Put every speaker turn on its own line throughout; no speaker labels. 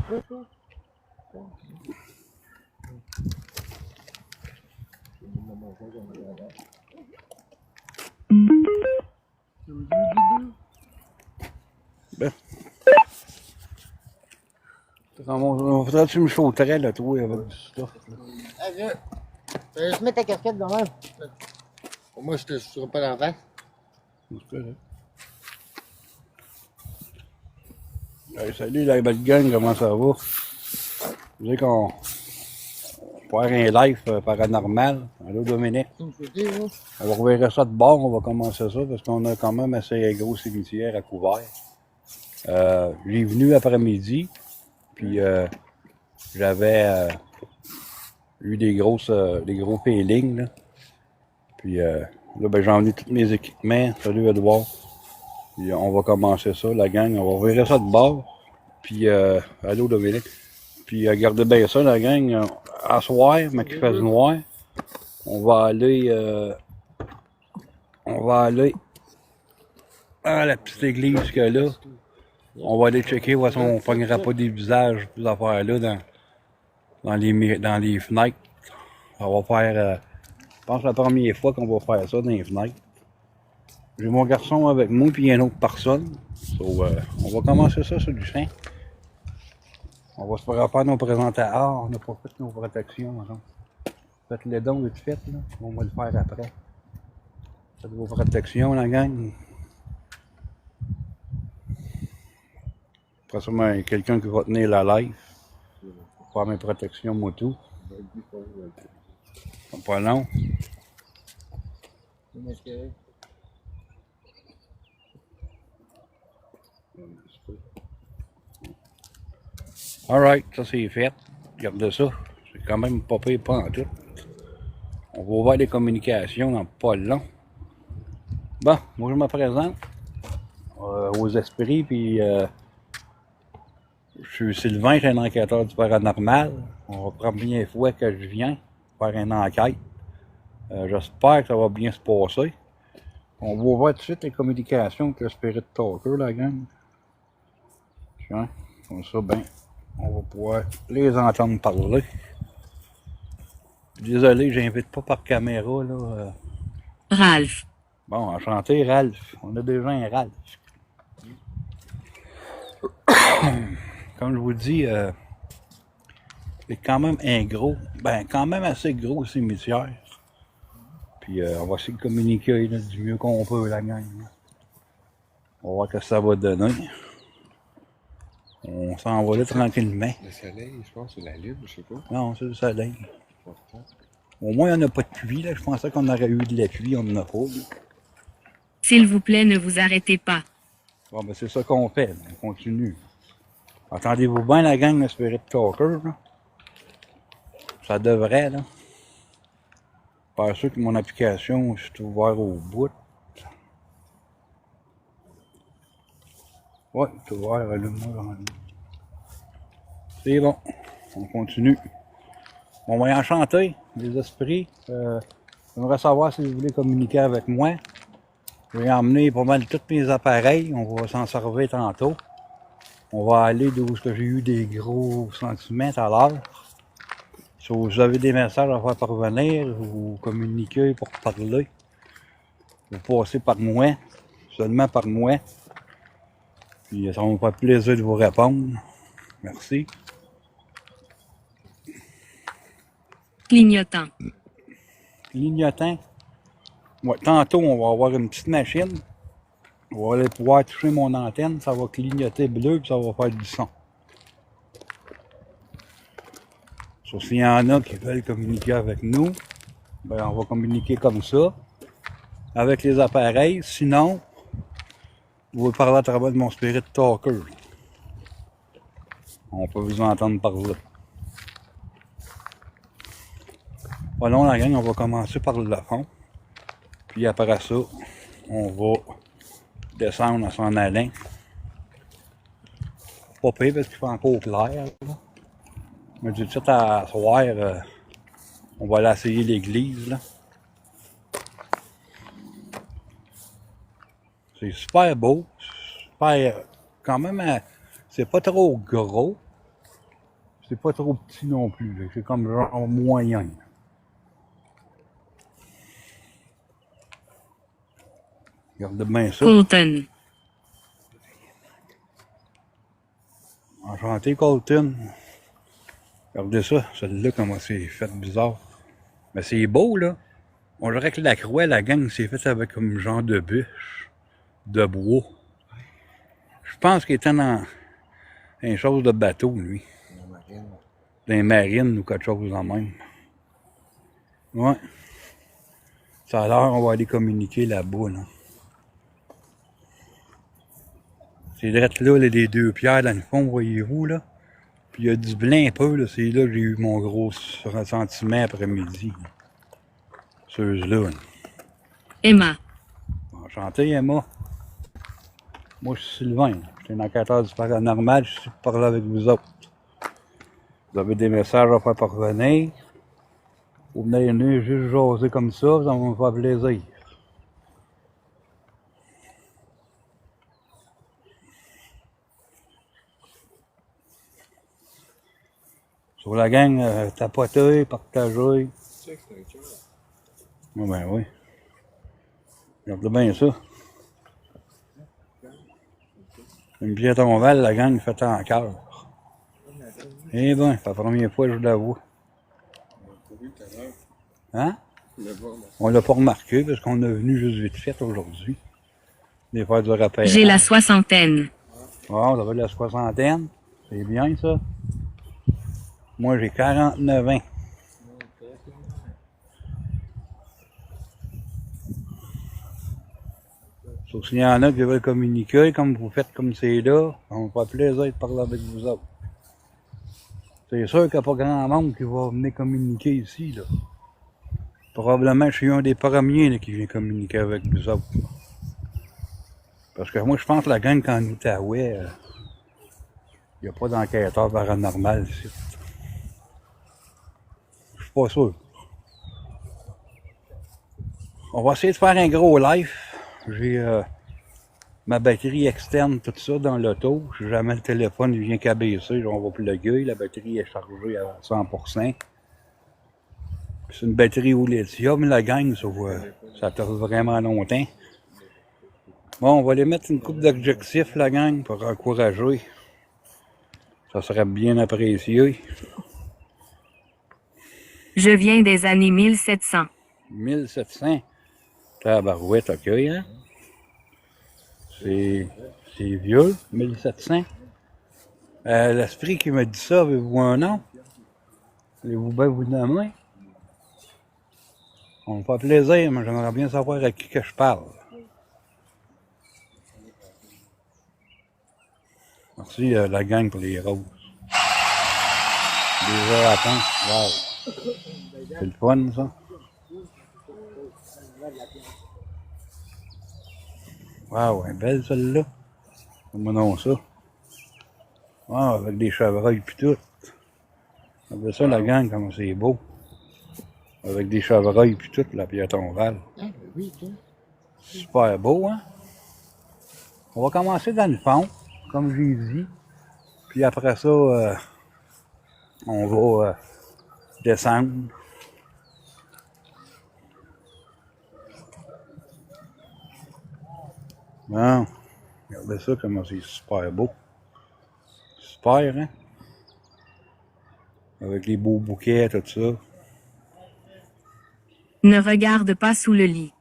Ben. Faudrait que tu me chautrais, là, toi, avec du stuff.
Ah, viens. Fais juste mettre ta casquette dans même. Moi, je te serai pas dans la face.
C'est correct. Hey, salut la belle gang, comment ça va? Vous savez qu'on va faire un live paranormal. Allô Dominique? On va reverrer ça de bord, on va commencer ça parce qu'on a quand même assez gros cimetière à couvert. J'ai venu après-midi, puis j'avais eu des gros peelings, là. Puis là, ben, j'ai emmené tous mes équipements. Salut Edouard. Puis on va commencer ça, la gang. On va reverrer ça de bord. Puis, allô Dominique. Puis, regardez bien ça, la gang. À soir, mais qu'il fasse noir, on va aller à la petite église qu'il y a là. On va aller checker, voir si on ne pognera pas des visages, ces affaires-là, dans les fenêtres. On va faire, je pense, la première fois qu'on va faire ça dans les fenêtres. J'ai mon garçon avec moi, puis une autre personne. So, on va commencer ça sur du sein. On va se faire nos présentations. Ah, on n'a pas fait nos protections. Genre. Faites les dons vite fait, là. On va le faire après. Faites vos protections, la gang. Après ça, il y a quelqu'un qui va tenir la live. Pour faire mes protections, moi tout. Pas long. Alright, ça c'est fait. Regardez ça. C'est quand même pas pire, pas en tout. On va ouvrir les communications dans pas long. Bon, moi je me présente aux esprits, puis je suis Sylvain, je suis un enquêteur du paranormal. On va prendre première fois que je viens faire une enquête. J'espère que ça va bien se passer. On va ouvrir tout de suite les communications avec le Spirit Talker, la gang. Tiens, comme ça, ben, on va pouvoir les entendre parler. Désolé, j'invite pas par caméra, là.
Ralph.
Bon, enchanté, Ralph. On a déjà un Ralph. Comme je vous dis, c'est quand même quand même assez gros cimetière. Puis on va essayer de communiquer là, du mieux qu'on peut, la gang. On va voir ce que ça va donner. On s'en va là tranquillement.
Le soleil, je pense, c'est la lune, je sais pas.
Non, c'est le soleil. Au moins, il n'y en a pas de pluie, là. Je pensais qu'on aurait eu de la pluie, on n'en a pas.
S'il vous plaît, ne vous arrêtez pas.
Bon, ben c'est ça qu'on fait. On continue. Entendez-vous bien la gang de Spirit Talker, là? Ça devrait, là. Pas sûr que mon application est ouverte au bout. Ouais, c'est ouvert, allume-moi. C'est bon. On continue. On va y enchanter, les esprits. J'aimerais savoir si vous voulez communiquer avec moi. Je vais emmener pas mal tous mes appareils. On va s'en servir tantôt. On va aller d'où j'ai eu des gros sentiments tout à l'heure. Si vous avez des messages à faire parvenir, vous communiquez pour parler. Vous passez par moi, seulement par moi. Puis ça va me faire plaisir de vous répondre. Merci.
Clignotant.
Clignotant. Ouais, tantôt, on va avoir une petite machine. On va aller pouvoir toucher mon antenne. Ça va clignoter bleu puis ça va faire du son. Sauf s'il y en a qui veulent communiquer avec nous, ben on va communiquer comme ça, avec les appareils. Sinon, vous pouvez parler à travers de mon Spirit Talker. On peut vous entendre parler. Pas long, la gang, on va commencer par le fond. Puis après ça, on va descendre à s'en allant. Pas pire parce qu'il fait encore clair. Là. Mais du tout à soir, on va aller essayer l'église. Là. C'est super beau. Super, quand même, c'est pas trop gros. C'est pas trop petit non plus, là. C'est comme genre moyen. Regardez bien ça.
Colton.
Enchanté, Colton. Regardez ça, celle-là, comment c'est fait bizarre. Mais c'est beau, là. On dirait que la croix, la gang, c'est fait avec comme genre de bûche, de bois. Je pense qu'il était dans une chose de bateau, lui. Dans les marines ou quelque chose en même. Ouais. Ça a l'air, on va aller communiquer là-bas, là. C'est direct là, les deux pierres dans le fond, voyez-vous, là. Puis il y a du blanc un peu, là. C'est là que j'ai eu mon gros ressentiment après-midi. Ceux-là.
Emma.
Enchanté, Emma. Moi, je suis Sylvain. Je suis un enquêteur du paranormal. Je suis pour parler avec vous autres. Vous avez des messages à faire parvenir. Vous venez juste jaser comme ça, ça va me faire plaisir. Sur la gang, tapoter, partager. Ah ben oui. Regardez bien ça. Une pièce tombale, la gang faite en cœur. Eh ben, c'est la première fois que je la vois. Hein? On l'a pas remarqué parce qu'on est venu juste vite fait aujourd'hui. Des faire du rappel.
J'ai la soixantaine.
Ah, vous avez la soixantaine. C'est bien ça. Moi, j'ai 49 ans. Sauf s'il y en a qui veulent communiquer, comme vous faites comme c'est là, on va faire plaisir de parler avec vous autres. C'est sûr qu'il n'y a pas grand monde qui va venir communiquer ici, là. Probablement, je suis un des premiers là, qui vient communiquer avec vous autres. Là. Parce que moi, je pense que la gang qu'en Outaouais, il n'y a pas d'enquêteur paranormal ici. Je suis pas sûr. On va essayer de faire un gros live. J'ai ma batterie externe, tout ça, dans l'auto. Si jamais le téléphone il vient qu'à baisser, on va plugger. La batterie est chargée à 100%. C'est une batterie au lithium, la gang, ça tarde vraiment longtemps. Bon, on va aller mettre une coupe d'objectifs, la gang, pour encourager. Ça serait bien apprécié.
Je viens des années 1700.
1700. Tabarouette, ok, hein? C'est vieux, 1700. L'esprit qui m'a dit ça, avez-vous un nom? Allez-vous bien vous nommer? On me fait plaisir, mais j'aimerais bien savoir à qui que je parle. Merci la gang pour les roses. Des heures à temps. Wow. C'est le fun, ça. Wow, elle est belle celle-là. Comment non ça? Ah, avec des chevreuils pis tout. Regardez ça, la gang, comment c'est beau. Avec des chevreuils pis tout, la pierre tombale.
Oui, toi.
Super beau, hein? On va commencer dans le fond, comme j'ai dit. Puis après ça, on va descendre. Bon, regardez ça, comment c'est super beau. Super, hein? Avec les beaux bouquets, tout ça.
Ne regarde pas sous le lit.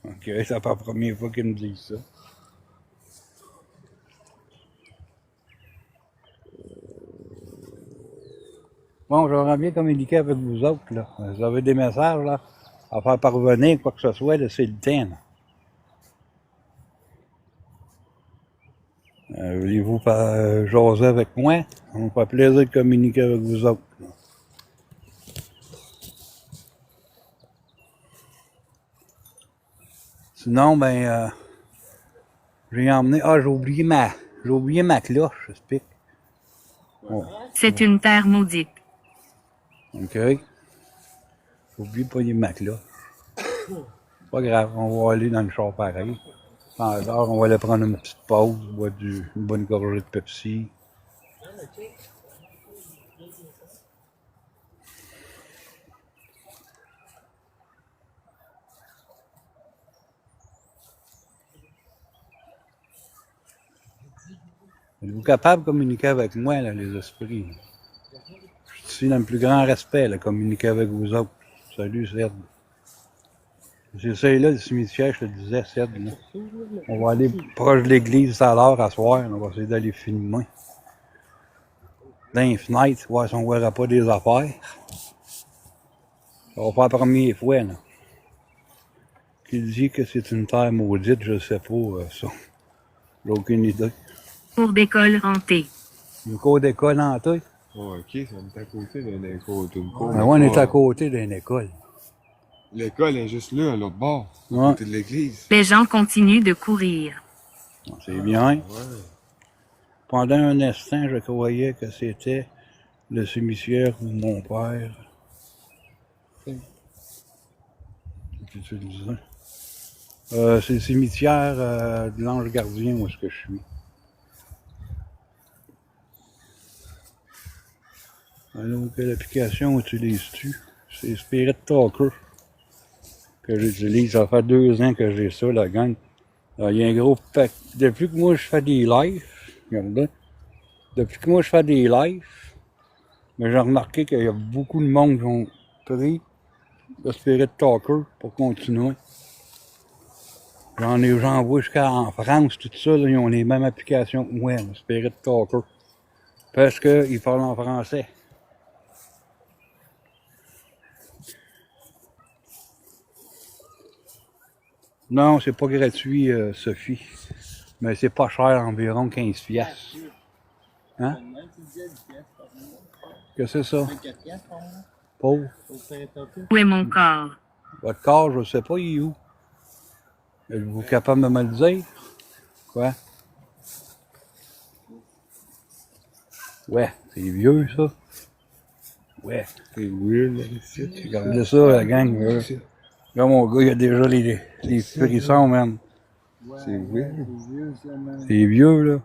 Ok, c'est pas la première fois qu'ils me disent ça. Bon, j'aimerais bien communiquer avec vous autres, là. Vous avez des messages, là, à faire parvenir, quoi que ce soit, là, c'est le temps, là. Voulez-vous jaser avec moi? Ça me fait plaisir de communiquer avec vous autres, là. Sinon, ben, j'ai emmené... Ah, j'ai oublié ma cloche, j'explique. Oh.
C'est une terre maudite.
OK. J'ai oublié de pogner ma cloche. Pas grave, on va aller dans le char pareil. Alors, on va aller prendre une petite pause, boire une bonne gorgée de Pepsi. Êtes-vous capable de communiquer avec moi, là, les esprits? Là? Je suis dans le plus grand respect, là, communiquer avec vous autres. Salut, Ced. C'est ça, là, le cimetière, je te disais, Ced. Là. On va aller proche de l'église à l'heure, à soir. On va essayer d'aller filmer. Dans les fenêtres, voir si on ne verra pas des affaires. Ça va faire la première fois, là. Qui dit que c'est une terre maudite, je sais pas, ça. J'ai aucune idée.
Cours d'école hantée.
Une cour d'école hantée?
Oh, ok, ça me est à côté d'une école. D'une cour.
Ben, on est à côté d'une école.
L'école est juste là, à l'autre bord, à
Ouais.
côté de l'église.
Les gens continuent de courir.
C'est bien.
Ouais.
Pendant un instant, je croyais que c'était le cimetière où mon père. Qu'est-ce que tu disais? C'est le cimetière de l'Ange Gardien où est-ce que je suis. Alors, quelle application utilises-tu? C'est Spirit Talker que j'utilise. Ça fait 2 ans que j'ai ça, la gang. Alors, il y a un gros pack. Depuis que moi je fais des lives, regardez. Depuis que moi je fais des lives, mais j'ai remarqué qu'il y a beaucoup de monde qui ont pris le Spirit Talker pour continuer. J'en vois jusqu'en France, tout ça, là, ils ont les mêmes applications que moi, le Spirit Talker. Parce qu'ils parlent en français. Non, c'est pas gratuit, Sophie. Mais c'est pas cher, environ 15 piastres. Hein? Qu'est-ce que c'est ça? Pauvre.
Où est mon corps?
Votre corps, je sais pas, il est où? Êtes-vous capable de me le dire? Quoi? Ouais, c'est vieux, ça. Ouais.
C'est weird, là, ici.
Regardez ça, la gang. Là, mon gars, il a déjà les frissons, man.
C'est weird.
C'est vieux, là.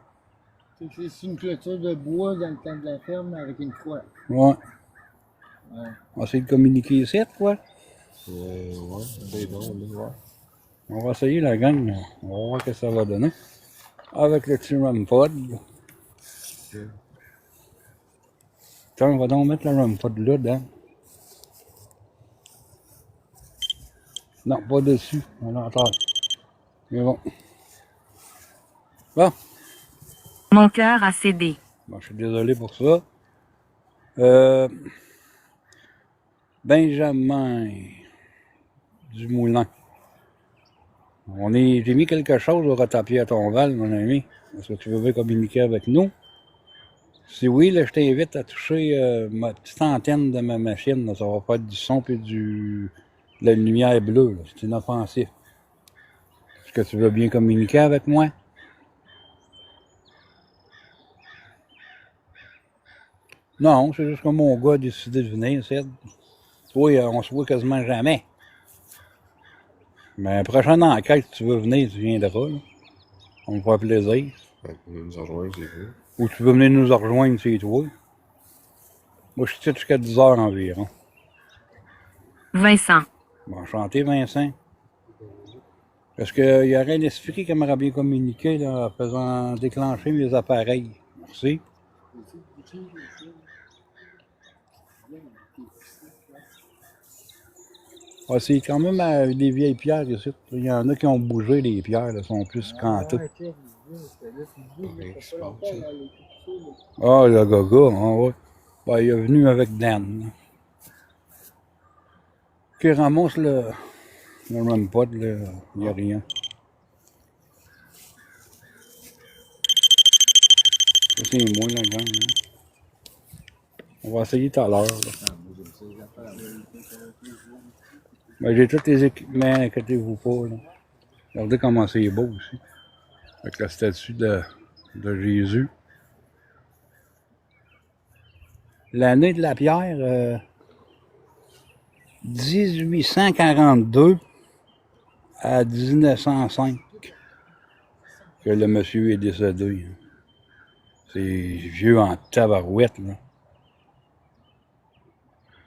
C'est une clôture de bois dans le temps de la ferme avec une croix.
Ouais. On va essayer de communiquer ici, quoi.
Ouais, c'est bon, là, ouais.
On va essayer, la gang. On va voir ce que ça va donner. Avec le petit RAMPod. Tiens, on va donc mettre le RAMPod là, dedans. Non, pas dessus. On l'entend. Mais bon. Bon.
Mon cœur a cédé.
Bon, je suis désolé pour ça. Benjamin Dumoulin. J'ai mis quelque chose au retapier à ton val, mon ami. Est-ce que tu veux bien communiquer avec nous? Si oui, là, je t'invite à toucher ma petite antenne de ma machine. Là. Ça va pas être du son et de la lumière bleue. C'est inoffensif. Est-ce que tu veux bien communiquer avec moi? Non, c'est juste que mon gars a décidé de venir, Ced. Oui, on se voit quasiment jamais. Mais la prochaine enquête, si tu veux venir, tu viendras. Là. On me fera plaisir.
Ouais, on nous rejoindre, c'est vrai.
Ou tu veux venir nous rejoindre, c'est toi. Moi, je suis ici jusqu'à 10 heures environ.
Vincent.
Bon, enchanté, Vincent. Est-ce qu'il y aurait un esprit qui aimerait bien communiquer là, en faisant déclencher mes appareils? Merci. Ah, c'est quand même des vieilles pierres ici. Il y en a qui ont bougé, les pierres, là, sont plus cantées.
Rien qui se passe, là.
Ah, le gaga, ah ouais. Ben, il est venu avec Dan. Qui ramasse le RAMPod, là, il n'y a rien. Ça, c'est moi, la gang. Hein. On va essayer tout à l'heure. Ben, j'ai tous les équipements, inquiétez-vous pas. Là. Regardez comment c'est beau aussi. Avec la statue de Jésus. L'année de la pierre, 1842 à 1905 que le monsieur est décédé. Hein. C'est vieux en tabarouette, là.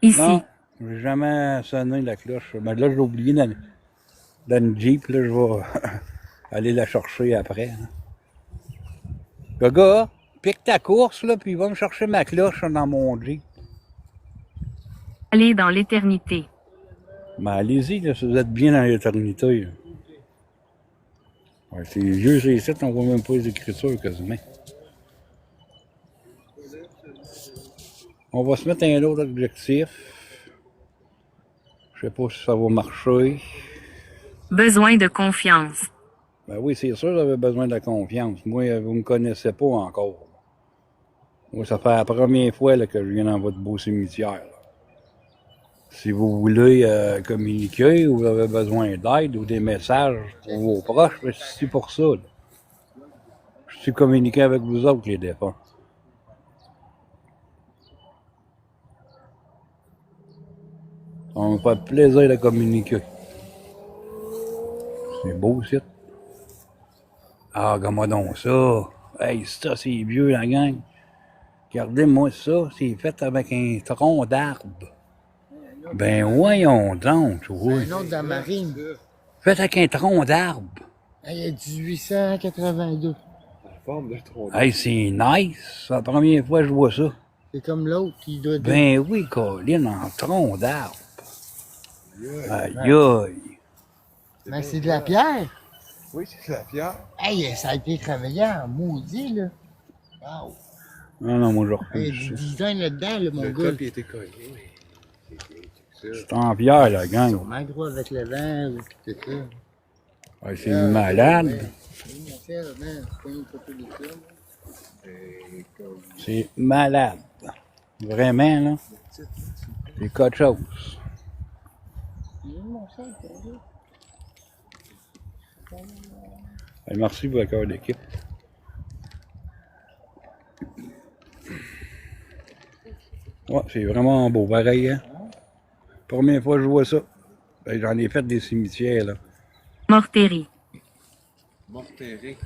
Ici.
Non, j'ai jamais sonné la cloche. Mais là, je l'ai oublié dans une Jeep. Là, je vais aller la chercher après. Hein. Gaga, pique ta course, là, puis va me chercher ma cloche dans mon Jeep.
Allez dans l'éternité.
Ben, allez-y, là, si vous êtes bien dans l'éternité. Là. Ouais, c'est vieux, c'est ici, on voit même pas les écritures quasiment. On va se mettre un autre objectif. Je sais pas si ça va marcher.
Besoin de confiance.
Ben oui, c'est sûr, j'avais besoin de la confiance. Moi, vous me connaissez pas encore. Moi, ça fait la première fois là, que je viens dans votre beau cimetière. Là. Si vous voulez communiquer ou vous avez besoin d'aide ou des messages pour vos proches, ben, c'est pour ça. Là. Je suis communiqué avec vous autres, les défunts. Ça me fait plaisir de communiquer. C'est beau, ça. Ah, regarde-moi donc ça. Hey, ça, c'est vieux, la gang. Regardez-moi ça. C'est fait avec un tronc d'arbre. Ben, voyons donc, tu vois.
Un autre dans la marine.
Fait avec un tronc d'arbre.
Il y a 1882.
La forme de tronc.
Hey, c'est nice. C'est la première fois que je vois ça.
C'est comme l'autre qui doit être...
Ben oui, Colin, en tronc d'arbre. Aïe, aïe.
Mais c'est de la pierre.
Oui, c'est la pierre.
Hey, ça a été travaillé en maudit, là. Wow.
Non, non, moi, je
Il y a
refuse
du
ça.
design là-dedans, là, mon
Le
gars.
top, il était collé.
C'est en pierre, la gang.
Sûrement gros avec le vent, ou tout ça.
Ouais, c'est malade. C'est malade. Vraiment, là. C'est quelque chose. Merci pour le cœur d'équipe. Ouais, c'est vraiment beau, pareil, hein? Première fois que je vois ça. Ben, j'en ai fait des cimetières, là.
Mortérie.
Mortéré.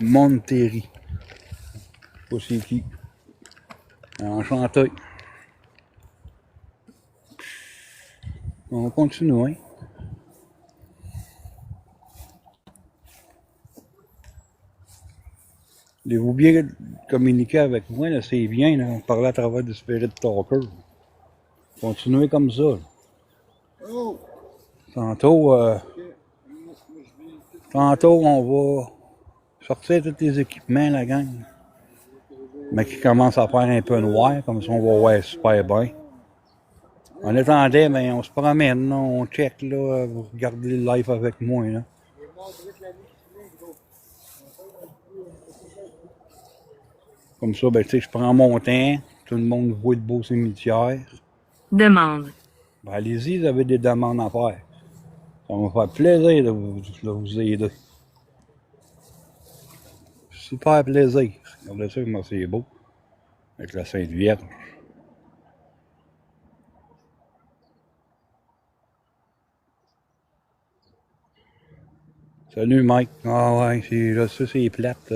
Monterry. Je sais pas c'est qui. Enchanté. On continue, hein? Voulez-vous bien communiquer avec moi, là? C'est bien, là. On parlait à travers du Spirit Talker. Continuez comme ça. Là. Tantôt, on va sortir tous les équipements, la gang. Mais qui commence à faire un peu noir, comme ça on va voir super bien. En attendant, ben, on se promène, là, on check, là, vous regardez le live avec moi, là. Comme ça, ben, tu sais, je prends mon temps, tout le monde voit le beau cimetière.
Demande.
Ben, allez-y, vous avez des demandes à faire. Ça va me faire plaisir de vous aider. Super plaisir. Regardez ça, comment c'est beau. Avec la Sainte Vierge. Salut Mike. Ah ouais, là, ça c'est plate.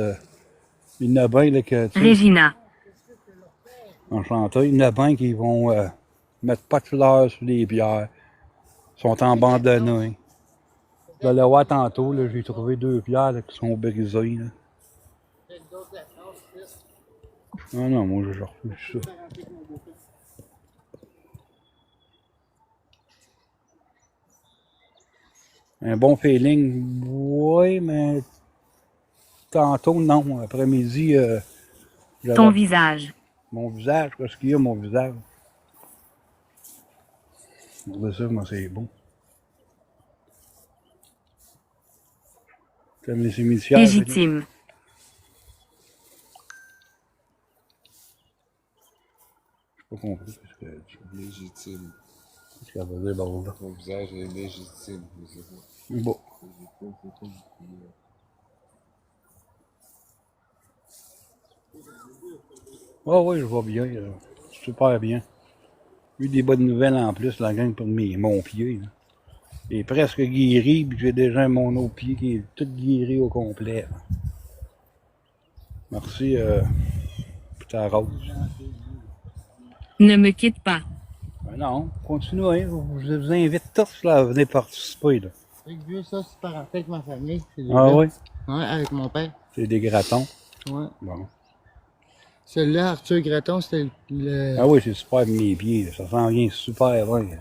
Il y en a bien là, que tu sais,
Régina.
enchanté. Il y en a bien qui vont mettre pas de fleurs sur les pierres. Ils sont abandonnés. Je vais le voir tantôt, là, j'ai trouvé 2 pierres là, qui sont brisées. Là. Non, non, moi je refuse ça. Un bon feeling, oui, mais tantôt, non. Après-midi, j'avais
Ton visage.
mon visage. Qu'est-ce qu'il y a, mon visage? Regardez ça, moi, c'est beau. Comme les cimetières.
Légitime.
J'ai pas compris parce que
Légitime.
qu'est-ce qu'elle veut dire, bordel.
Ton visage est légitime. Je sais pas.
Bon. Oh oui, je vais bien. Super bien. J'ai eu des bonnes nouvelles en plus, la gang pour mon pied. Là. Il est presque guéri, puis j'ai déjà mon autre pied qui est tout guéri au complet. Là. Merci pour ta rose.
Ne me quitte pas.
Ben non, continuez. Je vous invite tous là, à venir participer. Là.
Fait que vieux, ça, c'est parenté avec ma famille. C'est des
Ah
gars.
oui?
Ouais, avec mon père.
C'est des gratons.
Ouais.
Bon.
Celui-là, Arthur Graton, c'était le.
Ah oui, c'est super pour mes pieds. Là. Ça s'en vient super bien.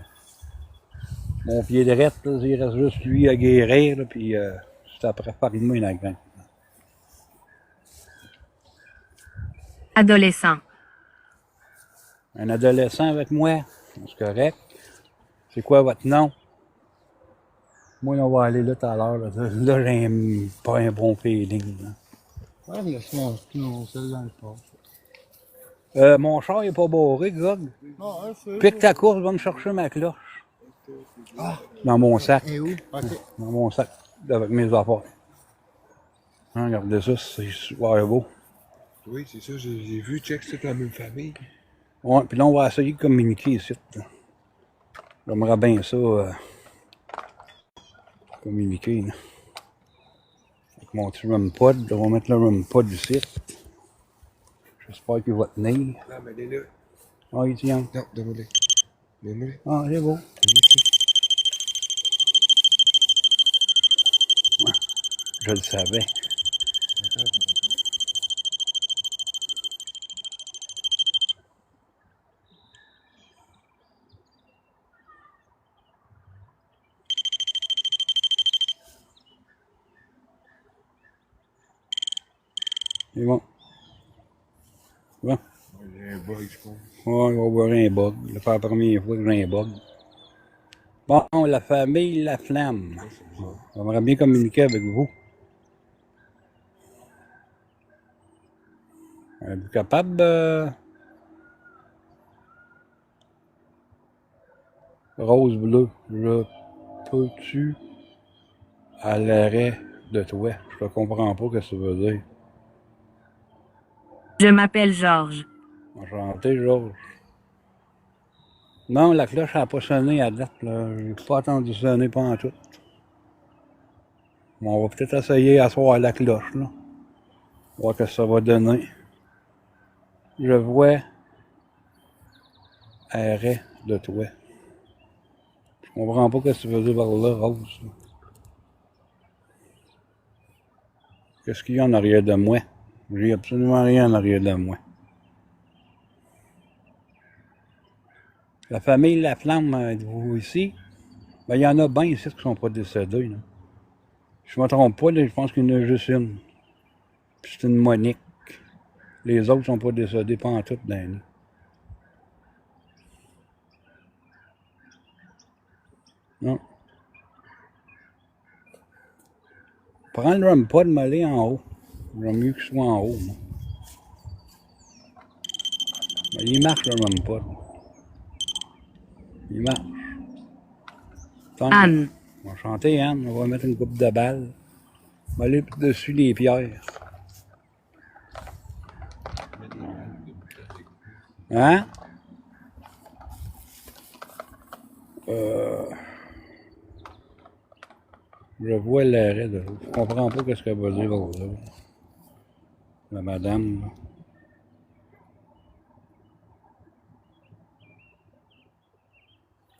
Mon pied droit, là, il reste juste lui à guérir, là, puis c'est après par moi la grande.
Adolescent.
Un adolescent avec moi, c'est correct. C'est quoi votre nom? Moi, on va aller là tout à l'heure. Là j'ai pas un bon feeling. Là.
Ouais, laisse mon sel dans le fond.
Mon char est pas barré, Gog.
Ah, ouais, c'est.
Pique ta course, va me chercher ma cloche. Dans mon sac.
Et où? Ok.
Dans mon sac, avec mes affaires. Hein, regardez ça, c'est super beau.
Oui, c'est ça, j'ai vu, check, c'est la même famille.
Ouais, puis là, on va essayer de communiquer ici. Là. J'aimerais bien ça, communiquer. Là. Avec mon petit REM-pod, on va mettre le REM-pod ici. J'espère qu'il va tenir.
Non, mais elle est là.
Ah, il tient.
Non, donne-moi-les. Donne-moi-les.
Ah, c'est beau. Ouais, je le savais. C'est bon. Bon.
J'ai un bug, je pense.
Ouais, il va y avoir un bug. C'est la première fois que j'ai un bug. Bon, la famille La Flamme. J'aimerais bien communiquer avec vous. Êtes-vous capable, Rose bleue, je peux-tu à l'arrêt de toi? Je ne comprends pas ce que ça veut dire.
Je m'appelle Georges.
Enchanté, Georges. Non, la cloche n'a pas sonné à date. Je n'ai pas entendu sonner pendant tout. Bon, on va peut-être essayer à soir la cloche. Là. Voir ce que ça va donner. Je vois arrêt de toi. Je comprends pas ce que tu veux dire par là, Rose. Qu'est-ce qu'il y a en arrière de moi? J'ai absolument rien en arrière de moi. La famille La Flamme, êtes-vous ici? Ben, il y en a bien ici qui ne sont pas décédés. Là. Je ne me trompe pas, là, je pense qu'il y en a juste une. Puis c'est une Monique. Les autres ne sont pas décédés, pas en tout d'année. Non. Prends le REM-pod, m'aller en haut. J'aime mieux qu'il soit en haut, moi. Ben, il marche, le REM-pod. Il marche. Attends,
Anne.
on va chanter, Anne. On va mettre une coupe de balles. On va aller dessus les pierres. Hein? Je vois l'arrêt de l'autre. Je comprends pas ce qu'elle veut dire l'autre. La madame.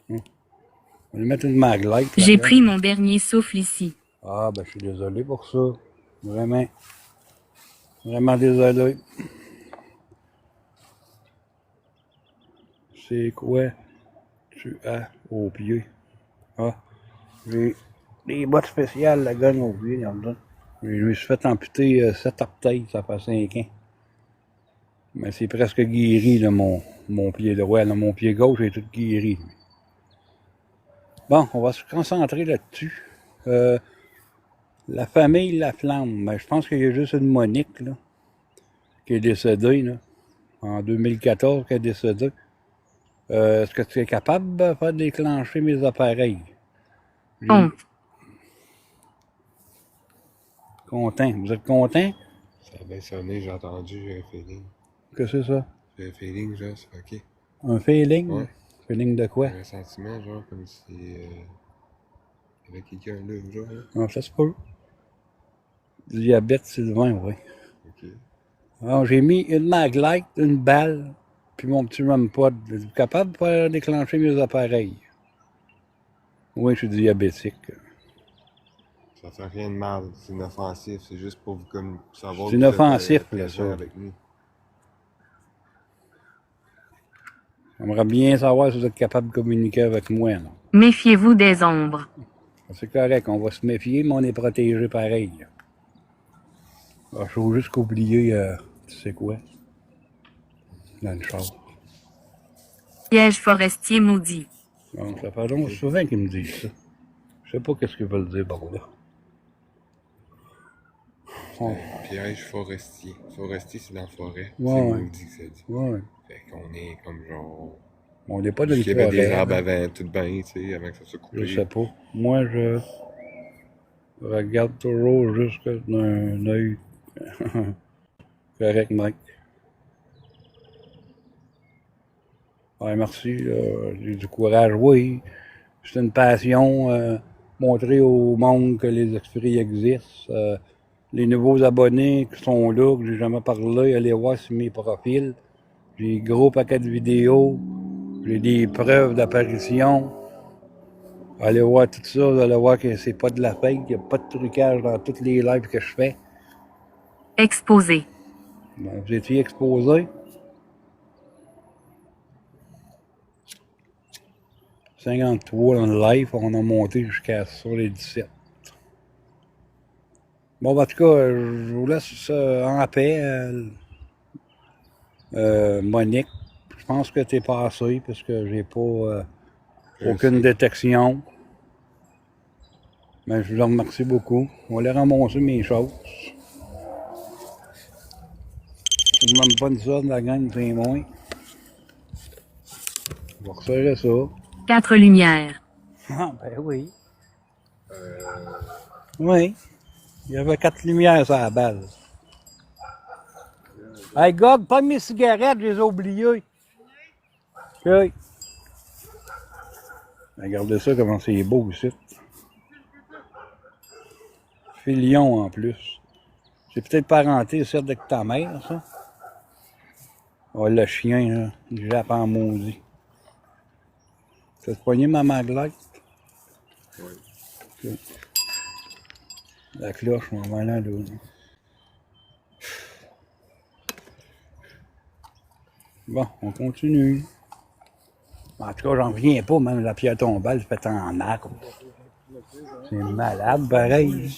Là. On va lui mettre une maglite.
J'ai pris mon dernier souffle ici.
Ah, ben je suis désolé pour ça. Vraiment. Vraiment désolé. C'est quoi tu as au pied? Ah, j'ai des bottes spéciales, la gagne au pied, regarde. Je me suis fait amputer 7 orteils, ça fait 5 ans. Mais c'est presque guéri, là, mon pied droit. Là, mon pied gauche est tout guéri. Bon, on va se concentrer là-dessus. La famille La Flamme, ben, je pense qu'il y a juste une Monique, là, qui est décédée, là, en 2014, qui est décédée. Est-ce que tu es capable de faire déclencher mes appareils?
Honte.
Content. Vous êtes content?
Ça a bien sonné, j'ai entendu, j'ai un feeling.
Qu'est-ce que c'est ça?
J'ai un feeling, genre, c'est ok.
Un feeling?
Ouais.
Feeling de quoi?
Un sentiment, genre, comme si. Il y avait quelqu'un là, genre. Là.
Non, ça se peut. Diabète Sylvain, oui.
Ok.
Alors, j'ai mis une maglite, une balle, Puis mon petit REM-pod, êtes-vous capable de faire déclencher mes appareils? Oui, je suis diabétique.
Ça fait rien de mal, c'est inoffensif, c'est juste pour vous comme savoir
C'est
que vous êtes,
inoffensif, là,
présent
ça.
avec nous.
J'aimerais bien savoir si vous êtes capable de communiquer avec moi, là.
Méfiez-vous des ombres.
C'est correct, on va se méfier, mais on est protégé pareil. Il faut juste qu'oublier, tu sais quoi, dans le char.
Piège forestier maudit.
Donc, ça fait donc souvent qu'ils me disent ça. Je sais pas qu'est-ce qu'ils veulent dire par là. Oh.
Piège forestier. Forestier, c'est dans la forêt.
Ouais,
C'est
ouais.
maudit que ça dit.
Ouais.
Fait qu'on est comme genre.
On n'est pas dans
Il
le
y avait des
forêt,
arbres
là.
avant, tout bien, tu sais, avant que ça soit coupé.
Je sais pas. Moi, je regarde toujours juste d'un œil correct, Mike. Ouais, merci. J'ai du courage, oui. C'est une passion. Montrer au monde que les esprits existent. Les nouveaux abonnés qui sont là, que j'ai jamais parlé, allez voir sur mes profils. J'ai un gros paquet de vidéos. J'ai des preuves d'apparition. Allez voir tout ça, vous allez voir que c'est pas de la fake, il n'y a pas de trucage dans tous les lives que je fais.
Exposé.
Donc, vous étiez exposé. 53 dans le live, on a monté jusqu'à sur les 17. Bon, en tout cas, je vous laisse en paix, Monique. Je pense que t'es passé parce que j'ai pas aucune détection. Mais je vous en remercie beaucoup. On va aller ramasser mes choses. Je ne demande pas de ça de la gang, c'est moins. On va resserrer ça.
4 lumières.
Ah, ben oui. Oui. Il y avait 4 lumières sur la balle. Hey, Gog, pas mes cigarettes, je les ai oubliées. OK. Regardez ça, comment c'est beau ici. Filion en plus. C'est peut-être parenté, ça, avec ta mère, ça. Oh, le chien, là, il jappe en maudit. T'as poigné ma maglette?
Oui.
Okay. La cloche, on va aller là. Bon, on continue. En tout cas, j'en reviens pas, même la pierre tombale faite en arbre. C'est malade, pareil.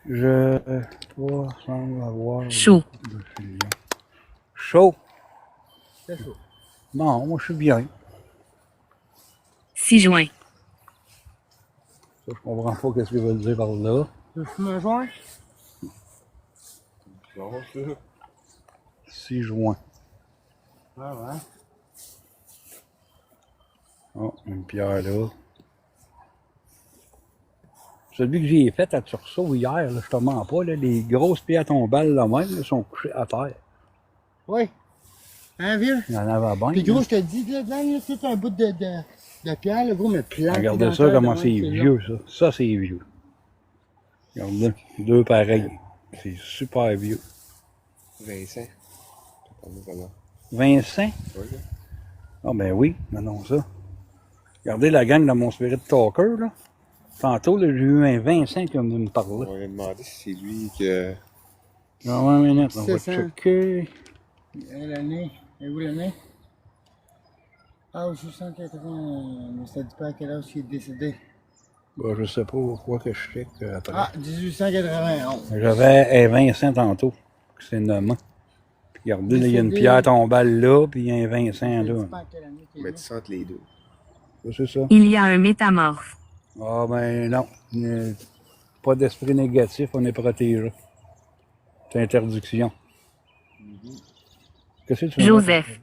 Je crois semble avoir...
Chaud.
Chaud?
C'est chaud.
Non, moi je suis bien.
6 juin.
Ça, je comprends pas qu'est-ce qu'ils veulent dire par là.
Tu fumes un joint?
Non, ça.
6 juin.
Ah ouais.
Oh, une pierre là. Celui que j'ai fait à Tursault hier, là, je te mens pas, là, les grosses pierres tombales là même là, sont couchées à terre.
Oui. Hein, vieux?
Il y en avait bien.
Puis gros,
là.
je te dis, là, c'est un bout de pierre, le gros, mais plein.
Regardez ça, comment c'est vieux, ça. Ça, c'est vieux. Regardez, deux pareils. C'est super vieux.
Vincent. T'as parlé comment?
Vincent?
Oui, là.
Ah ben oui, non ça. Regardez la gang dans mon Spirit Talker, là. Tantôt, là, j'ai eu un Vincent qui vient de me parler.
On va demander si c'est lui que.
Dans 20 minutes, on va
700.
checker.
L'année. Et où l'année? Ah, 880. Mais ça dit pas à quel âge il est décédé.
Ben, je sais pas pourquoi que je check après.
Ah, 1891.
J'avais un Vincent tantôt, qui s'est nommé. Puis regardez, là, il y a une pierre tombale là, puis il y a un Vincent
Ça dit
là.
pas à quelle année qu'il est
Mettre ça entre les deux.
Ça, c'est ça.
Il y a un métamorphe.
Ah ben non. Pas d'esprit négatif, on est protégé. C'est interdiction. Qu'est-ce que tu veux
Joseph.
mettre?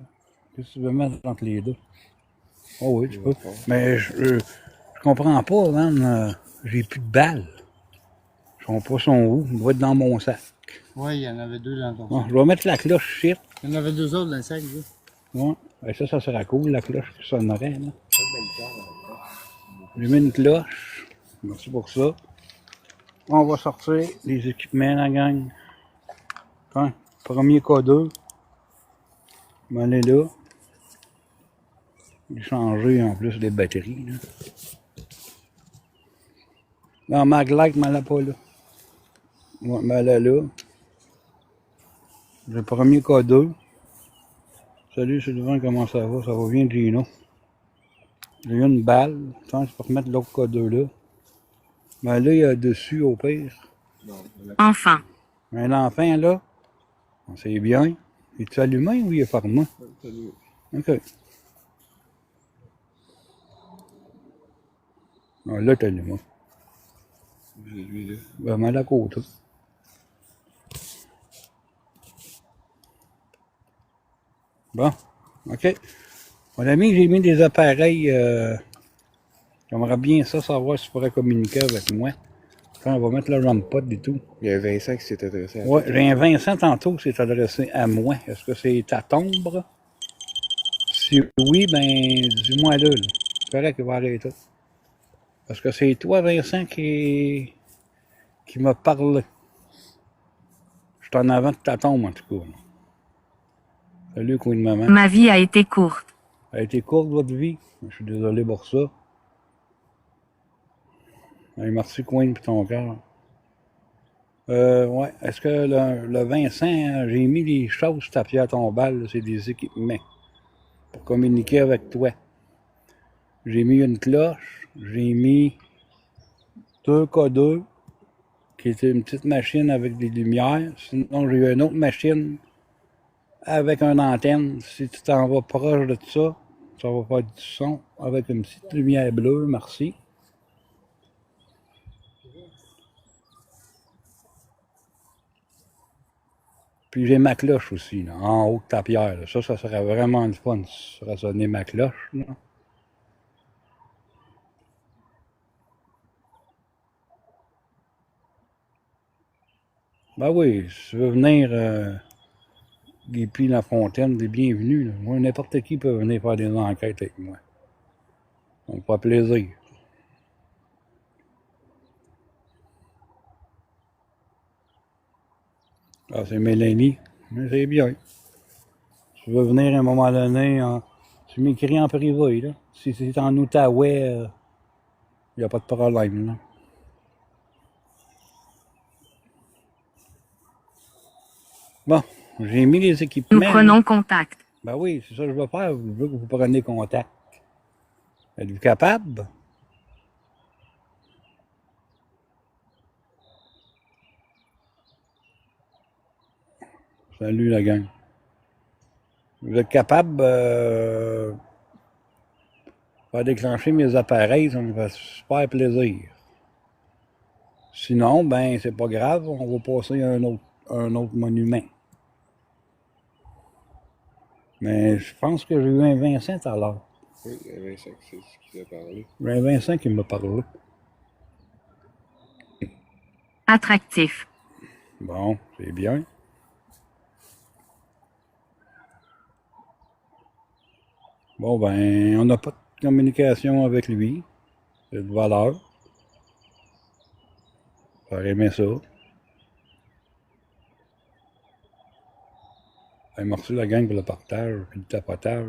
Qu'est-ce que tu veux mettre entre les deux? Oh oui, tu peux.
Ouais.
Mais je comprends pas, man. J'ai plus de balles. Je sais pas sont où. Ils doivent être dans mon sac.
Oui, il y en avait deux dans ton
Bon,
sac.
je vais mettre la cloche shit.
Il y en avait deux autres dans le sac, là.
Ouais. Ben, ça sera cool, la cloche qui sonnerait, là. J'ai mis une cloche. Merci pour ça. On va sortir les équipements, la gang. Hein, premier K2. m'en aller là. J'ai changé en plus les batteries. Là. Non, Maglite, m'en allait pas là. Moi, m'en allait là. Le premier K2. Salut Sylvain, comment ça va? Ça va bien, Gino? J'ai eu une balle. Attends, je peux remettre l'autre K2 là. Mais là, il y a dessus au pire.
Enfin.
Un enfant là. C'est bien. Es-tu allumé ou il est fermé? OK. Ah, là, t'es allumé.
J'ai lui là.
Ben, mal à côté. Bon, OK. Mon ami, j'ai mis des appareils. J'aimerais bien ça, savoir si tu pourrais communiquer avec moi. Quand on va mettre le ROMPod et tout.
Il y a Vincent qui s'est adressé à
Ouais,
toi.
j'ai un Vincent tantôt qui s'est adressé à moi. Est-ce que c'est ta tombe? Si oui, ben, dis-moi là. C'est correct qu'il va arrêter. Parce que c'est toi, Vincent, qui m'a parlé. Je suis en avant de ta tombe, en tout cas. Salut, Queen Maman.
Ma vie a été courte.
Ça a été courte, votre vie. Je suis désolé pour ça. Allez, merci, Queen, pour ton cœur. Ouais. Est-ce que le Vincent, j'ai mis des choses tapées à ton bal, c'est des équipements pour communiquer avec toi. J'ai mis une cloche, j'ai mis 2K2, qui était une petite machine avec des lumières. Sinon, j'ai eu une autre machine avec une antenne. Si tu t'en vas proche de ça, ça va faire du son avec une petite lumière bleue, merci. Puis j'ai ma cloche aussi, là, en haut de ta pierre. Là. Ça serait vraiment le fun si ça sonner ma cloche. Là. Ben oui, si tu veux venir, Guy Lafontaine, t'es bienvenu. Là. Moi, n'importe qui peut venir faire des enquêtes avec moi. Ça me fait plaisir. Ah, c'est Mélanie. Mais c'est bien. Si tu veux venir à un moment donné, tu m'écris en privé. Là. Si c'est en Outaouais, il n'y a pas de problème. Là. Bon, j'ai mis les équipements.
Nous prenons contact.
Ben oui, c'est ça que je veux faire. Je veux que vous preniez contact. Êtes-vous capable? Salut la gang. Vous êtes capable de faire déclencher mes appareils, ça me fait super plaisir. Sinon, ben c'est pas grave, on va passer à un autre monument. Mais je pense que j'ai eu un Vincent tout à l'heure.
Oui, il y a Vincent qui a parlé.
J'ai un Vincent qui m'a parlé.
Attractif.
Bon, c'est bien. Bon, ben, on n'a pas de communication avec lui. C'est de valeur. J'aurais aimé ça. Ben, merci la gang pour le partage et le tapotage.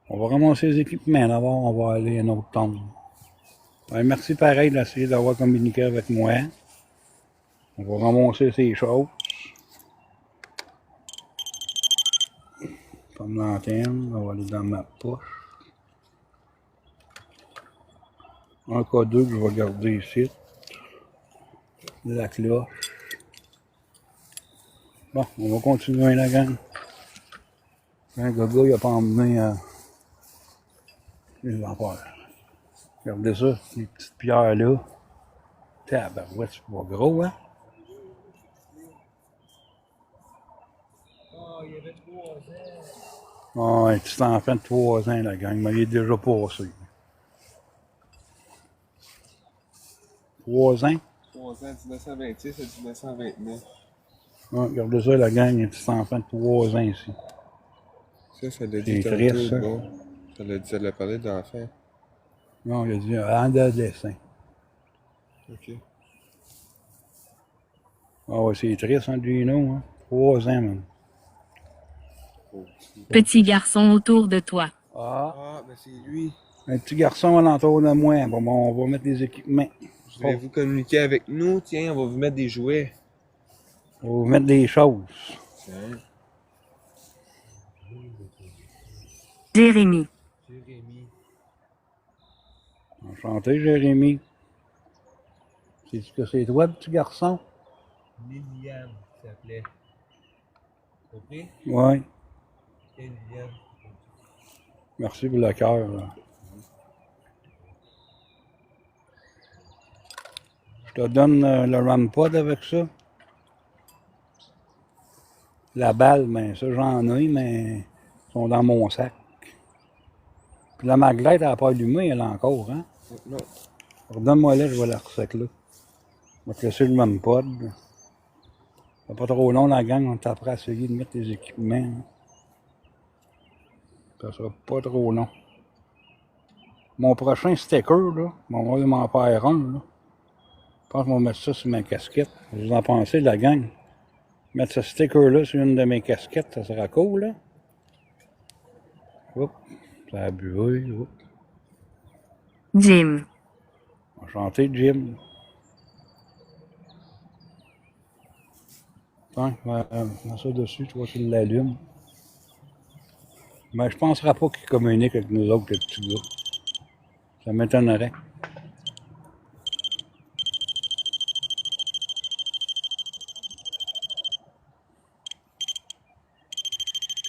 On va ramasser les équipements d'abord, on va aller à une autre tombe. Ben, merci pareil d'essayer d'avoir communiqué avec moi. On va ramasser ces choses. Comme l'antenne, on va aller dans ma poche. Un K2 que je vais garder ici. La cloche. Bon, on va continuer la gang. Un gars, il n'a pas emmené les affaires. Regardez ça, les petites pierres là. Tabarouette, c'est pas gros, hein? Ah, un petit enfant de 3 ans, la gang, mais il est déjà passé. 3 ans?
3 ans, 1926 à 1929.
Ah, regardez ça, la gang, un petit enfant de 3 ans ici.
Ça l'a dit
C'est
tantôt,
triste, ça.
bon. Ça l'a parlé d'enfant.
Non, il a dit adolescent.
OK.
Ah ouais, c'est triste, hein, Gino, hein? 3 ans, man.
Petit garçon autour de toi.
Ah,
Ah, ben c'est lui.
un petit garçon alentour de moi. Bon, on va mettre des équipements.
Voulez-vous communiquer avec nous? Tiens, on va vous mettre des jouets.
On va vous mettre des choses.
Tiens.
Jérémie.
Jérémy.
Enchanté, Jérémy. C'est-tu que c'est toi, petit garçon?
Liliane, ça s'appelait. Ok?
Oui.
Tiens, Liliane.
Merci pour le cœur. Là. Je te donne le rampod avec ça. La balle, ben ça j'en ai, mais ils sont dans mon sac. Puis la maglette, elle n'a pas allumé, elle encore, hein?
Non.
Redonne-moi là, je vais la recycler. Je vais te laisser le rampod. C'est pas trop long la gang, on est après à essayer de mettre les équipements. Hein. Ça sera pas trop long. Mon prochain sticker, là, on va m'en faire un, là. Je pense que je vais mettre ça sur ma casquette. Vous en pensez, la gang? Mettre ce sticker-là sur une de mes casquettes, ça sera cool, là. Oups, ça a buvé, oups.
Jim.
Enchanté, Jim. Tiens, mets ça dessus, tu vois qu'il l'allume. Mais je ne penserai pas qu'il communique avec nous autres, le petit gars. Ça m'étonnerait.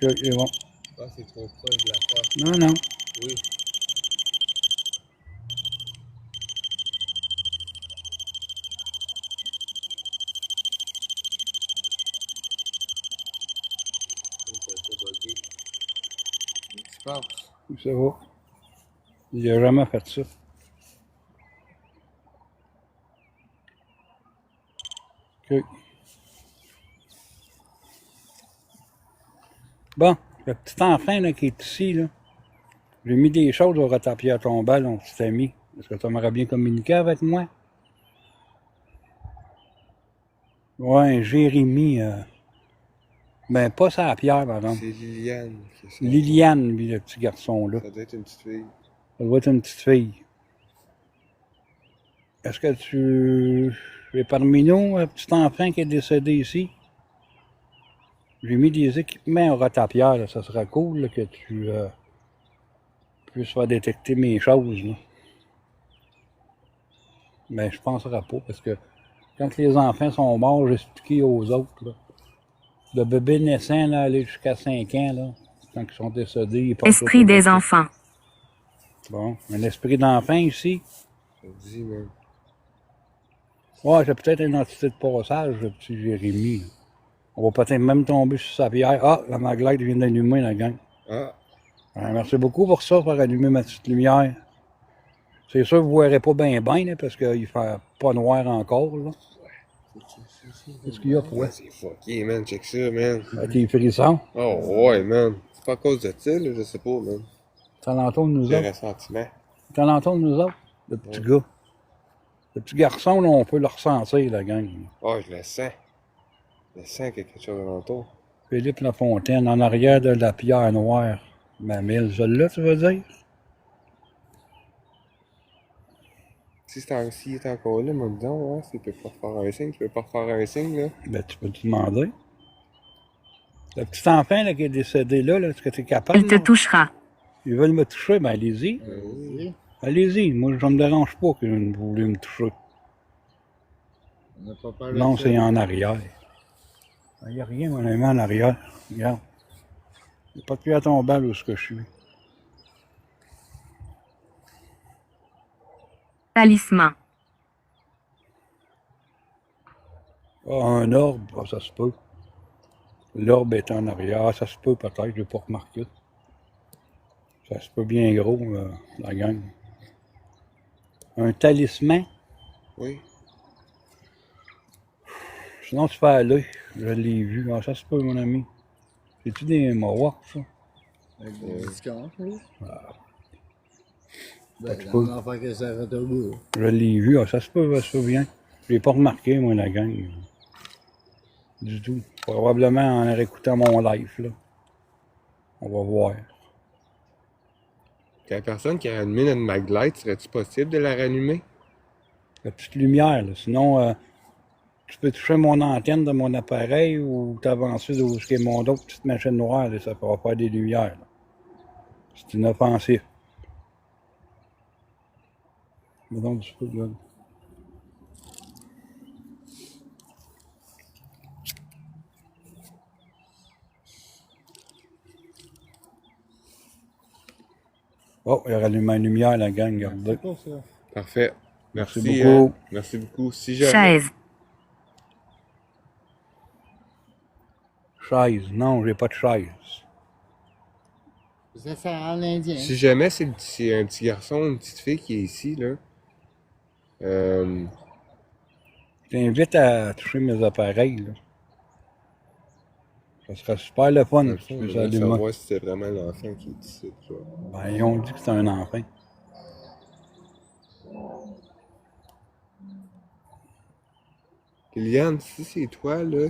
Ok, c'est bon.
Ah, c'est trop proche de la face.
Non, non.
Oui. Tu penses?
Ça va. Il n'a jamais fait ça. Ok. Bon, le petit enfant là, qui est ici, là, j'ai mis des choses au retapier à ton bal, mon petit ami. Est-ce que tu aimerais bien communiquer avec moi? Ouais, Jérémy. Ben, pas ça pierre, par exemple.
C'est Liliane. qui est ça.
Liliane, lui, le petit garçon-là.
Ça doit être une petite fille.
Ça doit être une petite fille. Est-ce que tu es parmi nous, un petit enfant qui est décédé ici? J'ai mis des équipements au retapière, là. Ça serait cool là, que tu puisses faire détecter mes choses. Là. Mais je ne penserai pas, parce que quand les enfants sont morts, j'ai expliqué aux autres. Là. Le bébé naissant, là, aller jusqu'à 5 ans, là, quand ils sont décédés, ils passent
Esprit des enfants.
Bon, un esprit d'enfant ici.
Ça te dit, man.
Ouais, j'ai peut-être une entité de passage, le petit Jérémy. Là. On va peut-être même tomber sur sa pierre. Ah, la maglite vient d'allumer, la gang.
Ah,
Merci beaucoup pour ça, pour allumer ma petite lumière. C'est sûr que vous ne verrez pas bien, parce qu'il ne fait pas noir encore. Là. Qu'est-ce qu'il y a pour
ouais, c'est fucké, man. Check ça, man.
Avec les frissons?
Oh, ouais, man. C'est pas à cause de ça, là, je sais pas, man.
C'est alentour de nous
J'ai
autres.
ressentiment.
C'est alentour de nous autres, le petit gars. Le petit garçon, là, on peut le ressentir, la gang.
Oh, je le sens. Je le sens qu'il y a quelque chose alentour.
Philippe Lafontaine, en arrière de la pierre noire. Ma mille, celle-là, tu veux dire?
Si il est encore là, me disons, hein, s'il peut pas faire un signe, tu peux pas faire un signe, là.
Ben, tu peux te demander. Le petit enfant là, qui est décédé là, est-ce que tu es capable?
Il te touchera.
Ils veulent me toucher, ben allez-y.
Oui.
Allez-y, moi, ça me dérange pas que vous voulez me toucher.
On n'a pas parlé
Non,
de ça.
c'est en arrière. Il n'y a rien, mon ami, en arrière. Regarde. Il n'y a pas de pied à ton bal où ce que je suis.
Talisman.
Ah, un orbe, ah, ça se peut. L'orbe est en arrière, ça se peut peut-être, je l'ai pas remarqué. Ça se peut bien gros, la gang. Un talisman,
Oui.
sinon tu fais aller, je l'ai vu. Ah, ça se peut, mon ami. C'est-tu des Mohawks, ça?
Avec des discounts, oui.
Pas
Ben,
de
dans
peu.
l'enfant que ça fait au bout.
Je l'ai vu, ah, ça se peut bien. Je l'ai pas remarqué, moi, la gang. Du tout. Probablement en réécoutant mon live, là. On va voir.
La personne qui a allumé notre maglite, serait-il possible de la rallumer?
La petite lumière, là. Sinon, tu peux toucher mon antenne de mon appareil ou t'avancer de ce qui est mon autre petite machine noire, là, ça pourra faire des lumières. Là. C'est inoffensif. Mais donc, du coup, là. Oh, il a rallumé une lumière, la gang, regardez.
C'est pour ça.
Parfait. Merci
beaucoup.
Merci beaucoup. Si jamais...
Chaise.
Chaise. Non, j'ai pas de chaise.
Ça, c'est en indien.
Si jamais c'est un petit garçon ou une petite fille qui est ici, là,
Je t'invite à toucher mes appareils, là. Ça serait super le fun,
dans le
si tu
fond,
peux
je voudrais
s'allumer.
savoir si c'est vraiment l'enfant qui est ici. Tu vois.
Ben, ils ont dit que c'était un enfant.
Liliane, si c'est toi, là,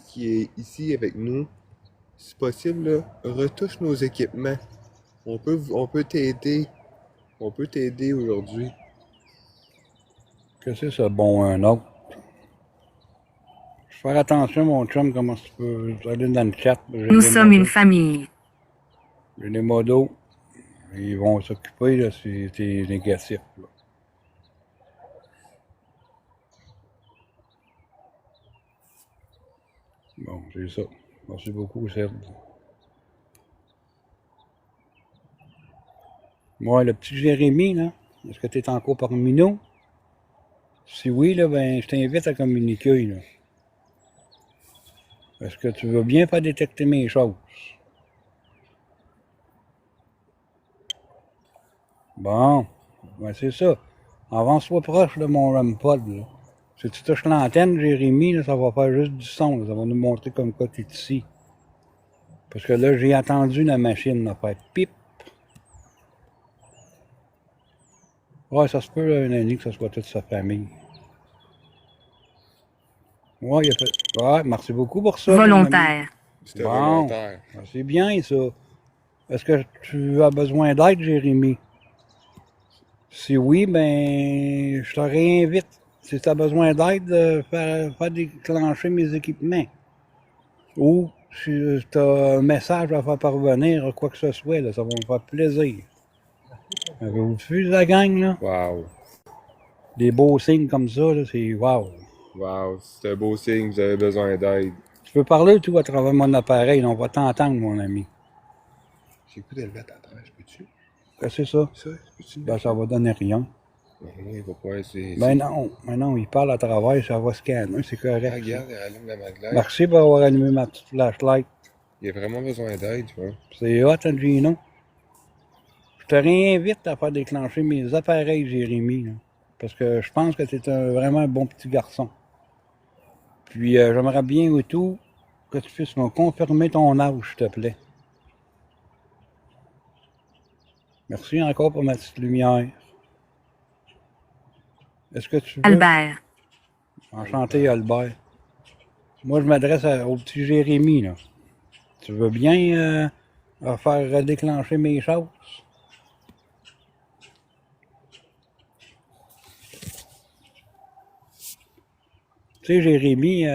qui est ici avec nous, si possible, là, retouche nos équipements. On peut t'aider. On peut t'aider aujourd'hui.
Qu'est-ce que c'est ce bon un autre? Je vais faire attention, mon chum, comment tu peux aller dans le chat.
Nous sommes une famille.
J'ai les modos. Ils vont s'occuper, là, si t'es négatif, là. Bon, c'est ça. Merci beaucoup, Serge. Moi, le petit Jérémy, là, est-ce que tu es encore parmi nous? Si oui, là, ben, je t'invite à communiquer, là. Est-ce que tu veux bien faire détecter mes choses? Bon, ben c'est ça. Avance-toi proche de mon REM-pod, là. Si tu touches l'antenne, Jérémy, là, ça va faire juste du son, là. Ça va nous montrer comme quoi tu es ici. Parce que là, j'ai attendu la machine là, faire pip. Ouais, ça se peut, là, un année que ce soit toute sa famille. Ouais, il a fait. Ouais, merci beaucoup pour ça. mon ami.
Volontaire.
C'était
Bon.
volontaire.
Ah, c'est bien, ça. Est-ce que tu as besoin d'aide, Jérémy? Si oui, ben, je te réinvite. Si tu as besoin d'aide, faire déclencher mes équipements. Ou si tu as un message à faire parvenir, quoi que ce soit, là, ça va me faire plaisir. Avez-vous vu la gang, là?
Wow.
Des beaux signes comme ça, là, c'est wow.
Wow. C'est un beau signe, vous avez besoin d'aide.
Tu peux parler, tout, à travers mon appareil, là, on va t'entendre, mon ami.
J'ai le goût de le mettre à travers, peux-tu?
Qu'est-ce que c'est ça?
Ça, peux-tu?
Ben, ça va donner rien.
Non, il va pas essayer.
Ben non, il parle à travers, ça va scanner, c'est correct.
Regarde, il allume la maglite.
Merci pour avoir allumé ma petite flashlight.
Il a vraiment besoin d'aide, tu vois.
C'est hot, hein, Gino? Je te réinvite à faire déclencher mes appareils, Jérémy, là, parce que je pense que tu es vraiment un bon petit garçon. Puis j'aimerais bien et tout que tu puisses me confirmer ton âge, s'il te plaît. Merci encore pour ma petite lumière. Est-ce que tu veux...
Albert.
Enchanté, Albert. Moi, je m'adresse au petit Jérémy, là. Tu veux bien faire déclencher mes choses? Tu sais, Jérémy,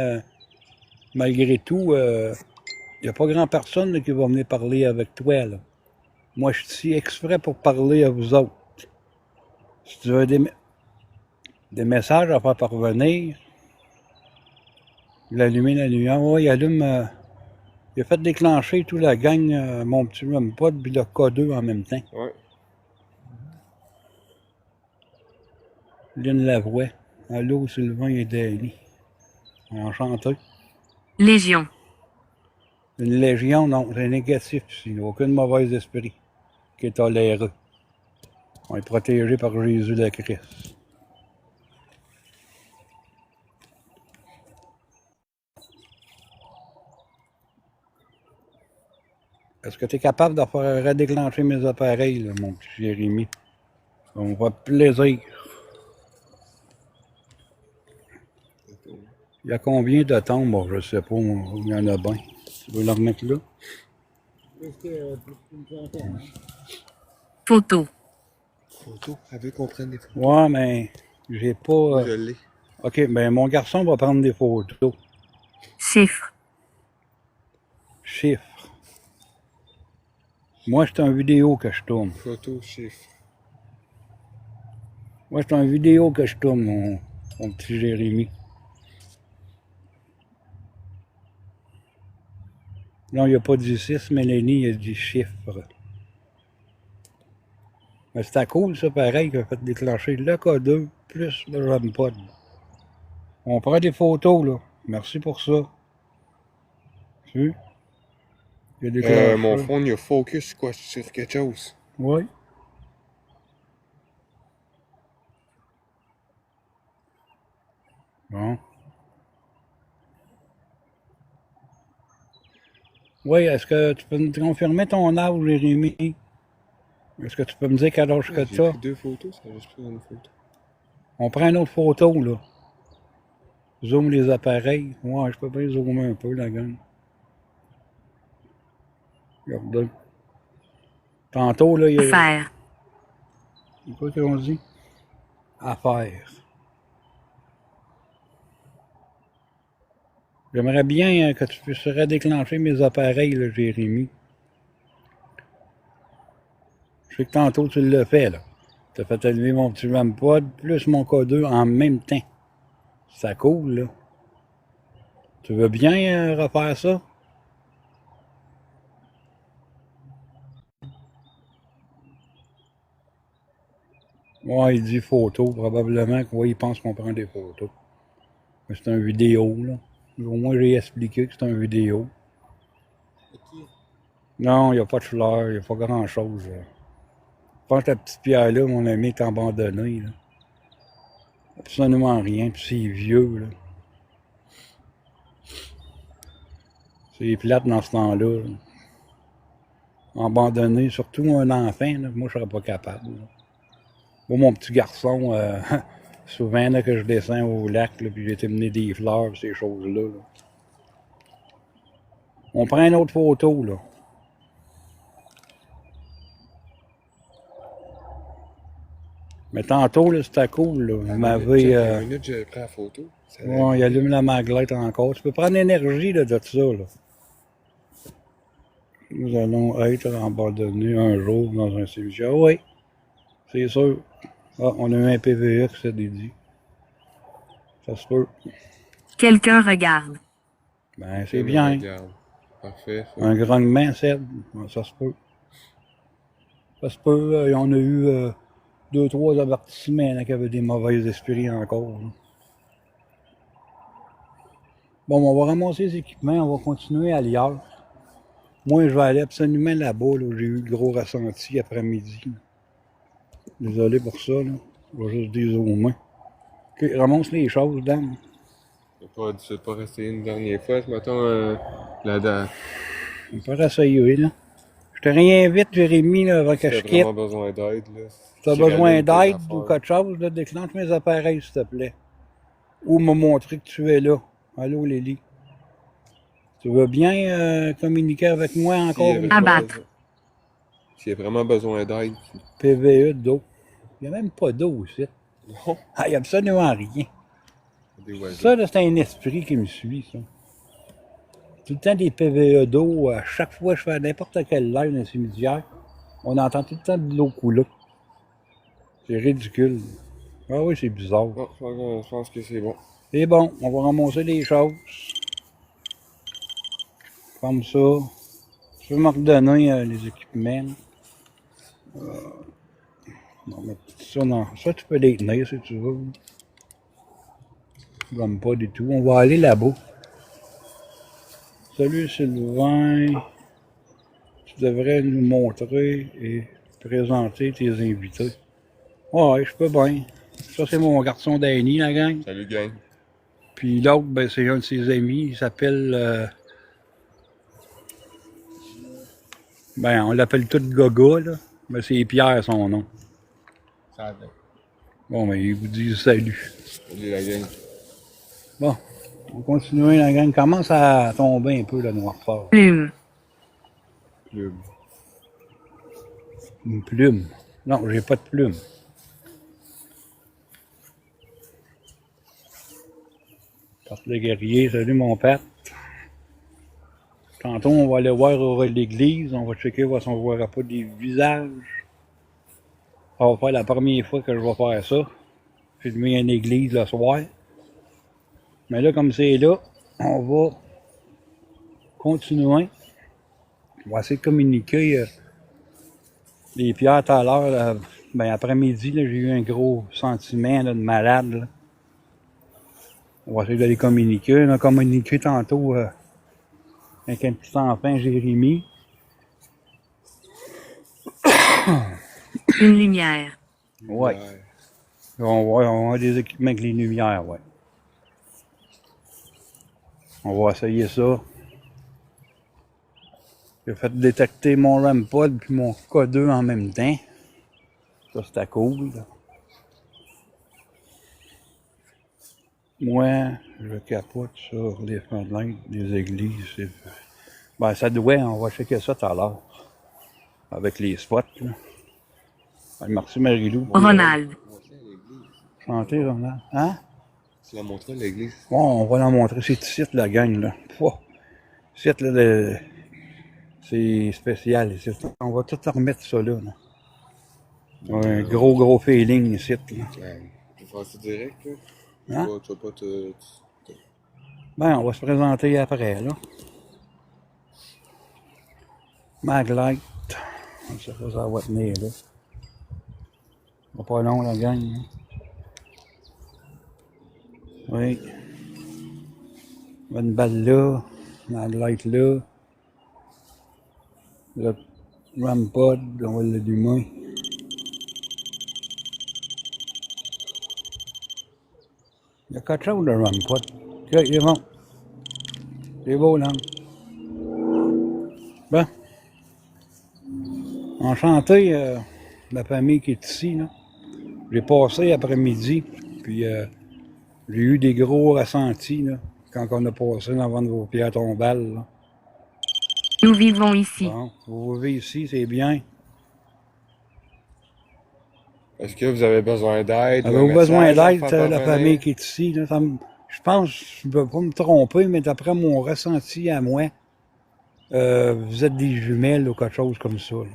malgré tout, il n'y a pas grand personne là, qui va venir parler avec toi, là. Moi, je suis ici exprès pour parler à vous autres. Si tu veux des messages à faire parvenir, il a allumé la lumière. Oui, il allume... il a fait déclencher toute la gang, mon petit REM-pod, puis le K2 en même temps.
Ouais.
Lynn Lavoie. Allô, Sylvain et Danny. Enchanté.
Légion.
Une légion, non, c'est négatif ici. Aucun mauvais esprit qui est toléré. On est protégé par Jésus le Christ. Est-ce que tu es capable de faire redéclencher mes appareils, là, mon petit Jérémy? Ça me fait plaisir. Il y a combien de tombes? Bon, je sais pas, il y en a bien. Tu veux le remettre là?
Plus qu'une centaine.
Photo.
Photo. Elle veut qu'on prenne des photos.
Ouais, mais j'ai pas...
Moi, je l'ai.
OK, ben mon garçon va prendre des photos.
Chiffre.
Chiffres. Moi, c'est une vidéo que je tourne.
Photo, chiffre.
Moi, c'est une vidéo que je tourne, mon petit Jérémy. Non, il n'y a pas dit 6, Mélanie, il a dit chiffre. Mais c'était cool, ça, pareil, qu'il a fait déclencher le K2 plus le ROMPod. On prend des photos, là. Merci pour ça. Tu il a déclenché.
Mon phone, il a focus quoi, sur quelque chose.
Oui. Bon. Oui, est-ce que tu peux me confirmer ton âge, Jérémy? Est-ce que tu peux me dire quel âge que
J'ai
tu as?
pris 2 photos, ça a juste pris une photo.
On prend une autre photo, là. Zoom les appareils. Ouais, je peux bien zoomer un peu, la gang. Regardez. Tantôt, là, il y a...
Faire.
C'est quoi qu'on dit? Affaire. J'aimerais bien que tu puisses redéclencher mes appareils, là, Jérémy. Je sais que tantôt, tu l'as fait, là. Tu as fait allumer mon petit ROMPod plus mon K2 en même temps. Ça cool, là. Tu veux bien refaire ça? Ouais, il dit photo. Probablement que, ouais, il pense qu'on prend des photos. Mais c'est une vidéo, là. Au moins, j'ai expliqué que c'est une vidéo. Non, il n'y a pas de fleurs, il n'y a pas grand-chose. Je pense que la petite pierre-là, mon ami, est abandonnée, là. Absolument rien, puis c'est vieux, là. C'est plate dans ce temps-là, là. Abandonné, surtout un enfant, là, moi, je serais pas capable, là. Moi, mon petit garçon, souvent là, que je descends au lac, là, puis j'ai été mener des fleurs, ces choses-là, là. On prend une autre photo, là. Mais tantôt, là, c'était cool, là. Vous m'avez...
Une minute, j'ai pris la photo.
Ouais, il allume la maglette encore. Tu peux prendre l'énergie, là, de tout ça, là. Nous allons être abandonnés un jour dans un cimetière. Oui, c'est sûr. Ah, on a eu un PVE qui s'est dédié. Ça se peut.
Quelqu'un regarde.
Ben, c'est bien.
Regarde. Parfait. Ça.
Un grognement, Seb. Ça se peut. Ça se peut. On a eu 2-3 avertissements là, qui avaient des mauvais esprits encore. Là. Bon, on va ramasser les équipements. On va continuer ailleurs. Moi, je vais aller absolument là-bas. Là, j'ai eu le gros ressenti après-midi. Désolé pour ça. Là. Je vais juste dézoomer. OK, ramasse les choses, Dan.
Tu veux pas rester une dernière fois, ce matin, la date.
On peut réessayer, là. Je te réinvite, Jérémy, là, avant que je
Si
quitte.
t'as vraiment besoin d'aide, là.
Si t'as
qui
besoin
rallume tes
d'aide
affaires.
ou quelque chose, là, déclenche mes appareils, s'il te plaît. Ou me montrer que tu es là. Allô, Lily. Tu veux bien communiquer avec moi encore?
S'il y a
Abattre.
besoin- S'il y a vraiment besoin d'aide,
PVE d'eau. Il n'y a même pas d'eau ici.
non.
Ah, il n'y a absolument rien.
Des oiseaux.
Ça, là, c'est un esprit qui me suit, ça. Tout le temps des PVE d'eau. À chaque fois que je fais n'importe quel live dans un cimetière, on entend tout le temps de l'eau couler. C'est ridicule. Ah oui, c'est bizarre.
Non, je pense que c'est bon.
C'est bon, on va ramasser les choses. Comme ça. Je peux me redonner les équipements. On va mettre ça dans... Ça, tu peux les tenir si tu veux. Comme pas du tout. On va aller là-bas. Salut Sylvain. Tu devrais nous montrer et présenter tes invités. Ouais, je peux bien. Ça, c'est mon garçon Danny, la gang.
Salut, gang.
Puis l'autre, ben, c'est un de ses amis. Il s'appelle... Ben, on l'appelle tout Gaga, là. Mais c'est Pierre, son nom.
Ça va.
Bon, ben, il vous dit salut.
Salut, la gang.
Bon, On continue, la gang commence à tomber un peu le noirceur.
Plume.
Plume.
Une plume. Non, j'ai pas de plume. Porte le guerrier, salut mon père. Tantôt, on va aller voir l'église, on va checker voir si on ne verra pas des visages. Ça va faire la première fois que je vais faire ça. Filmer une église le soir. Mais là, comme c'est là, on va continuer. On va essayer de communiquer les pierres tout à l'heure. Ben, après-midi, là, j'ai eu un gros sentiment là, de malade. Là. On va essayer de les communiquer. On a communiqué tantôt avec un petit enfant, Jérémy.
Une lumière.
Ouais. On a des équipements avec les lumières, ouais. On va essayer ça. J'ai fait détecter mon REM-pod puis mon K2 en même temps. Ça, c'était cool. Là. Moi, je capote sur les fenêtres des églises. Ben, ça doit, on va checker ça tout à l'heure. Avec les spots, là. Ben, merci Marie-Lou.
Ronald.
Chanter, Ronald. Hein?
Tu l'as montré à l'église?
Bon, on va la montrer. C'est ici, la gang, là. Pouah. Ici, là, c'est spécial. Ici. On va tout remettre ça là. Un gros feeling ici, là.
Tu vas faire ça direct, là?
Hein?
Tu vas pas te...
Ben, on va se présenter après, là. Maglite. Ça va tenir, là. Ça va pas long, la gang. Hein? Oui. Une balle là. Maglite là. Le REM-pod, on va l'allumer. Il y a quelque chose de REM-pod. Ok, il est bon. C'est beau, là. Ben. Enchanté, la famille qui est ici, là. J'ai passé après-midi, puis j'ai eu des gros ressentis, là, quand on a passé devant de vos pierres tombales, là.
Nous vivons ici.
Bon, vous vivez ici, c'est bien.
Est-ce que vous avez besoin d'aide?
Avez-vous besoin d'aide, la famille qui est ici, là? Je pense, je ne veux pas me tromper, mais d'après mon ressenti à moi, vous êtes des jumelles ou quelque chose comme ça, là.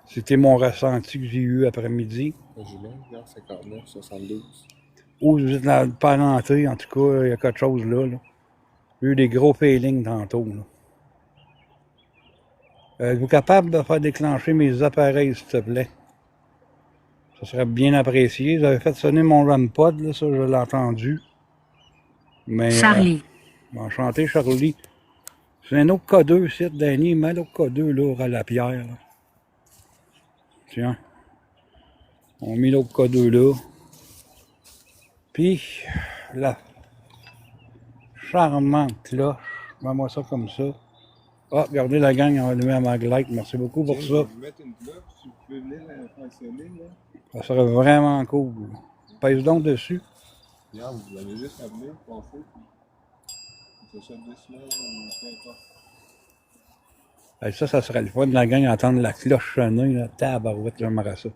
C'était mon ressenti que j'ai eu après-midi.
Un jumelle, non, 59, 72.
Ou vous êtes dans le parenté, en tout cas, il y a quelque chose là. J'ai eu des gros feelings tantôt, là. Êtes-vous capable de faire déclencher mes appareils, s'il te plaît? Ça serait bien apprécié. Vous avez fait sonner mon REM-pod, là, ça, je l'ai entendu. Mais,
Charlie.
Enchanté, Charlie. C'est un autre K2, ici, Danny. Mets l'autre K2, là, à la pierre, là. Tiens. On met l'autre K2 là. Puis, la charmante cloche. Mets-moi ça comme ça. Ah, regardez la gang, on va allumer à Maglite. Merci beaucoup pour ça.
Je vais vous mettre une cloche, si vous pouvez venir la fonctionner, là.
Ça serait vraiment cool. Pèse donc dessus.
Regarde, vous avez juste à venir, passer, puis ça 2 semaines, peu importe.
Et ça serait le fun de la gang entendre la cloche sonner, là. Tabarouette, j'aimerais ça.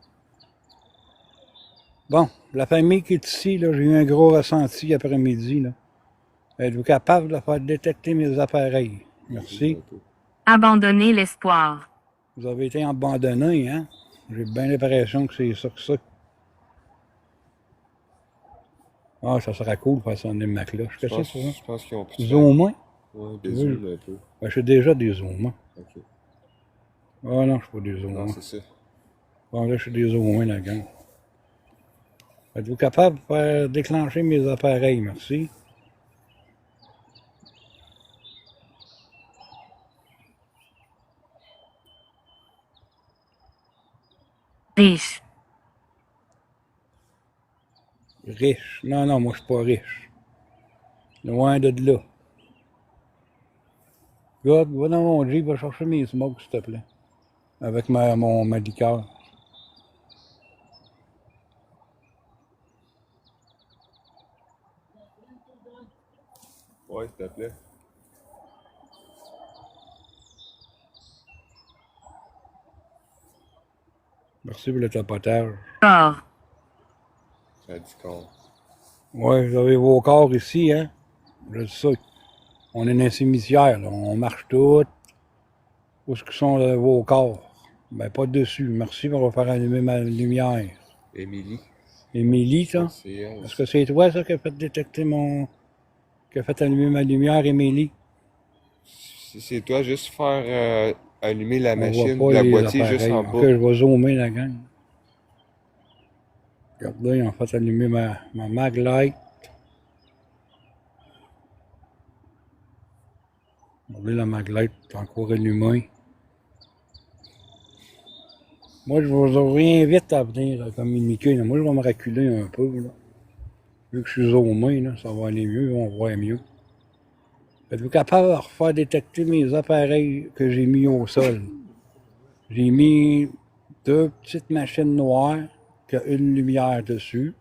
Bon, la famille qui est ici, là, j'ai eu un gros ressenti après-midi, là. Êtes-vous capable de faire détecter mes appareils? Merci.
Abandonner l'espoir.
Vous avez été abandonné, hein? J'ai bien l'impression que c'est ça que ça. Ah, ça serait cool de faire sonner ma cloche. Qu'est-ce que c'est ça?
Je pense qu'ils ont pu
Zoomer?
Ouais, des zooms un peu.
Ben, j'ai déjà des zoomers.
Ok.
Ah non, je suis pas des zoomers.
Non, c'est ça.
Bon, là, je suis des zoomers, la gang. Êtes-vous capable de faire déclencher mes appareils? Merci.
Riche.
Riche. Non, non, moi, je suis pas riche. Loin de là. God, va dans mon Jeep, va chercher mes smokes, s'il te plaît. Avec ma liqueur.
Ouais, s'il te plaît.
Merci pour le tapotage.
Corps.
Ça a dit corps.
Ouais, vous avez vos corps ici, hein? Je sais. On est dans un cimetière, là. On marche tout. Où est-ce que sont vos corps? Ben, pas dessus. Merci pour faire allumer ma lumière.
Émilie.
Émilie, ça?
C'est elle.
Est-ce que c'est toi, ça, qui a fait détecter mon... qui a fait allumer ma lumière, Émilie?
C'est toi, juste faire allumer la
On
machine,
voit pas
la
les
boîtier
appareils.
juste en
Ok,
bas.
je vais zoomer la gang. Regardez, ils ont fait allumer ma maglite. Regardez, la maglite est encore allumée. Moi, je vous réinvite à venir communiquer. Là. Moi, je vais me reculer un peu. Là. Vu que je suis zoomé, là, ça va aller mieux, on va voir mieux. Êtes-vous capable de refaire détecter mes appareils que j'ai mis au sol? J'ai mis 2 petites machines noires qui ont une lumière dessus.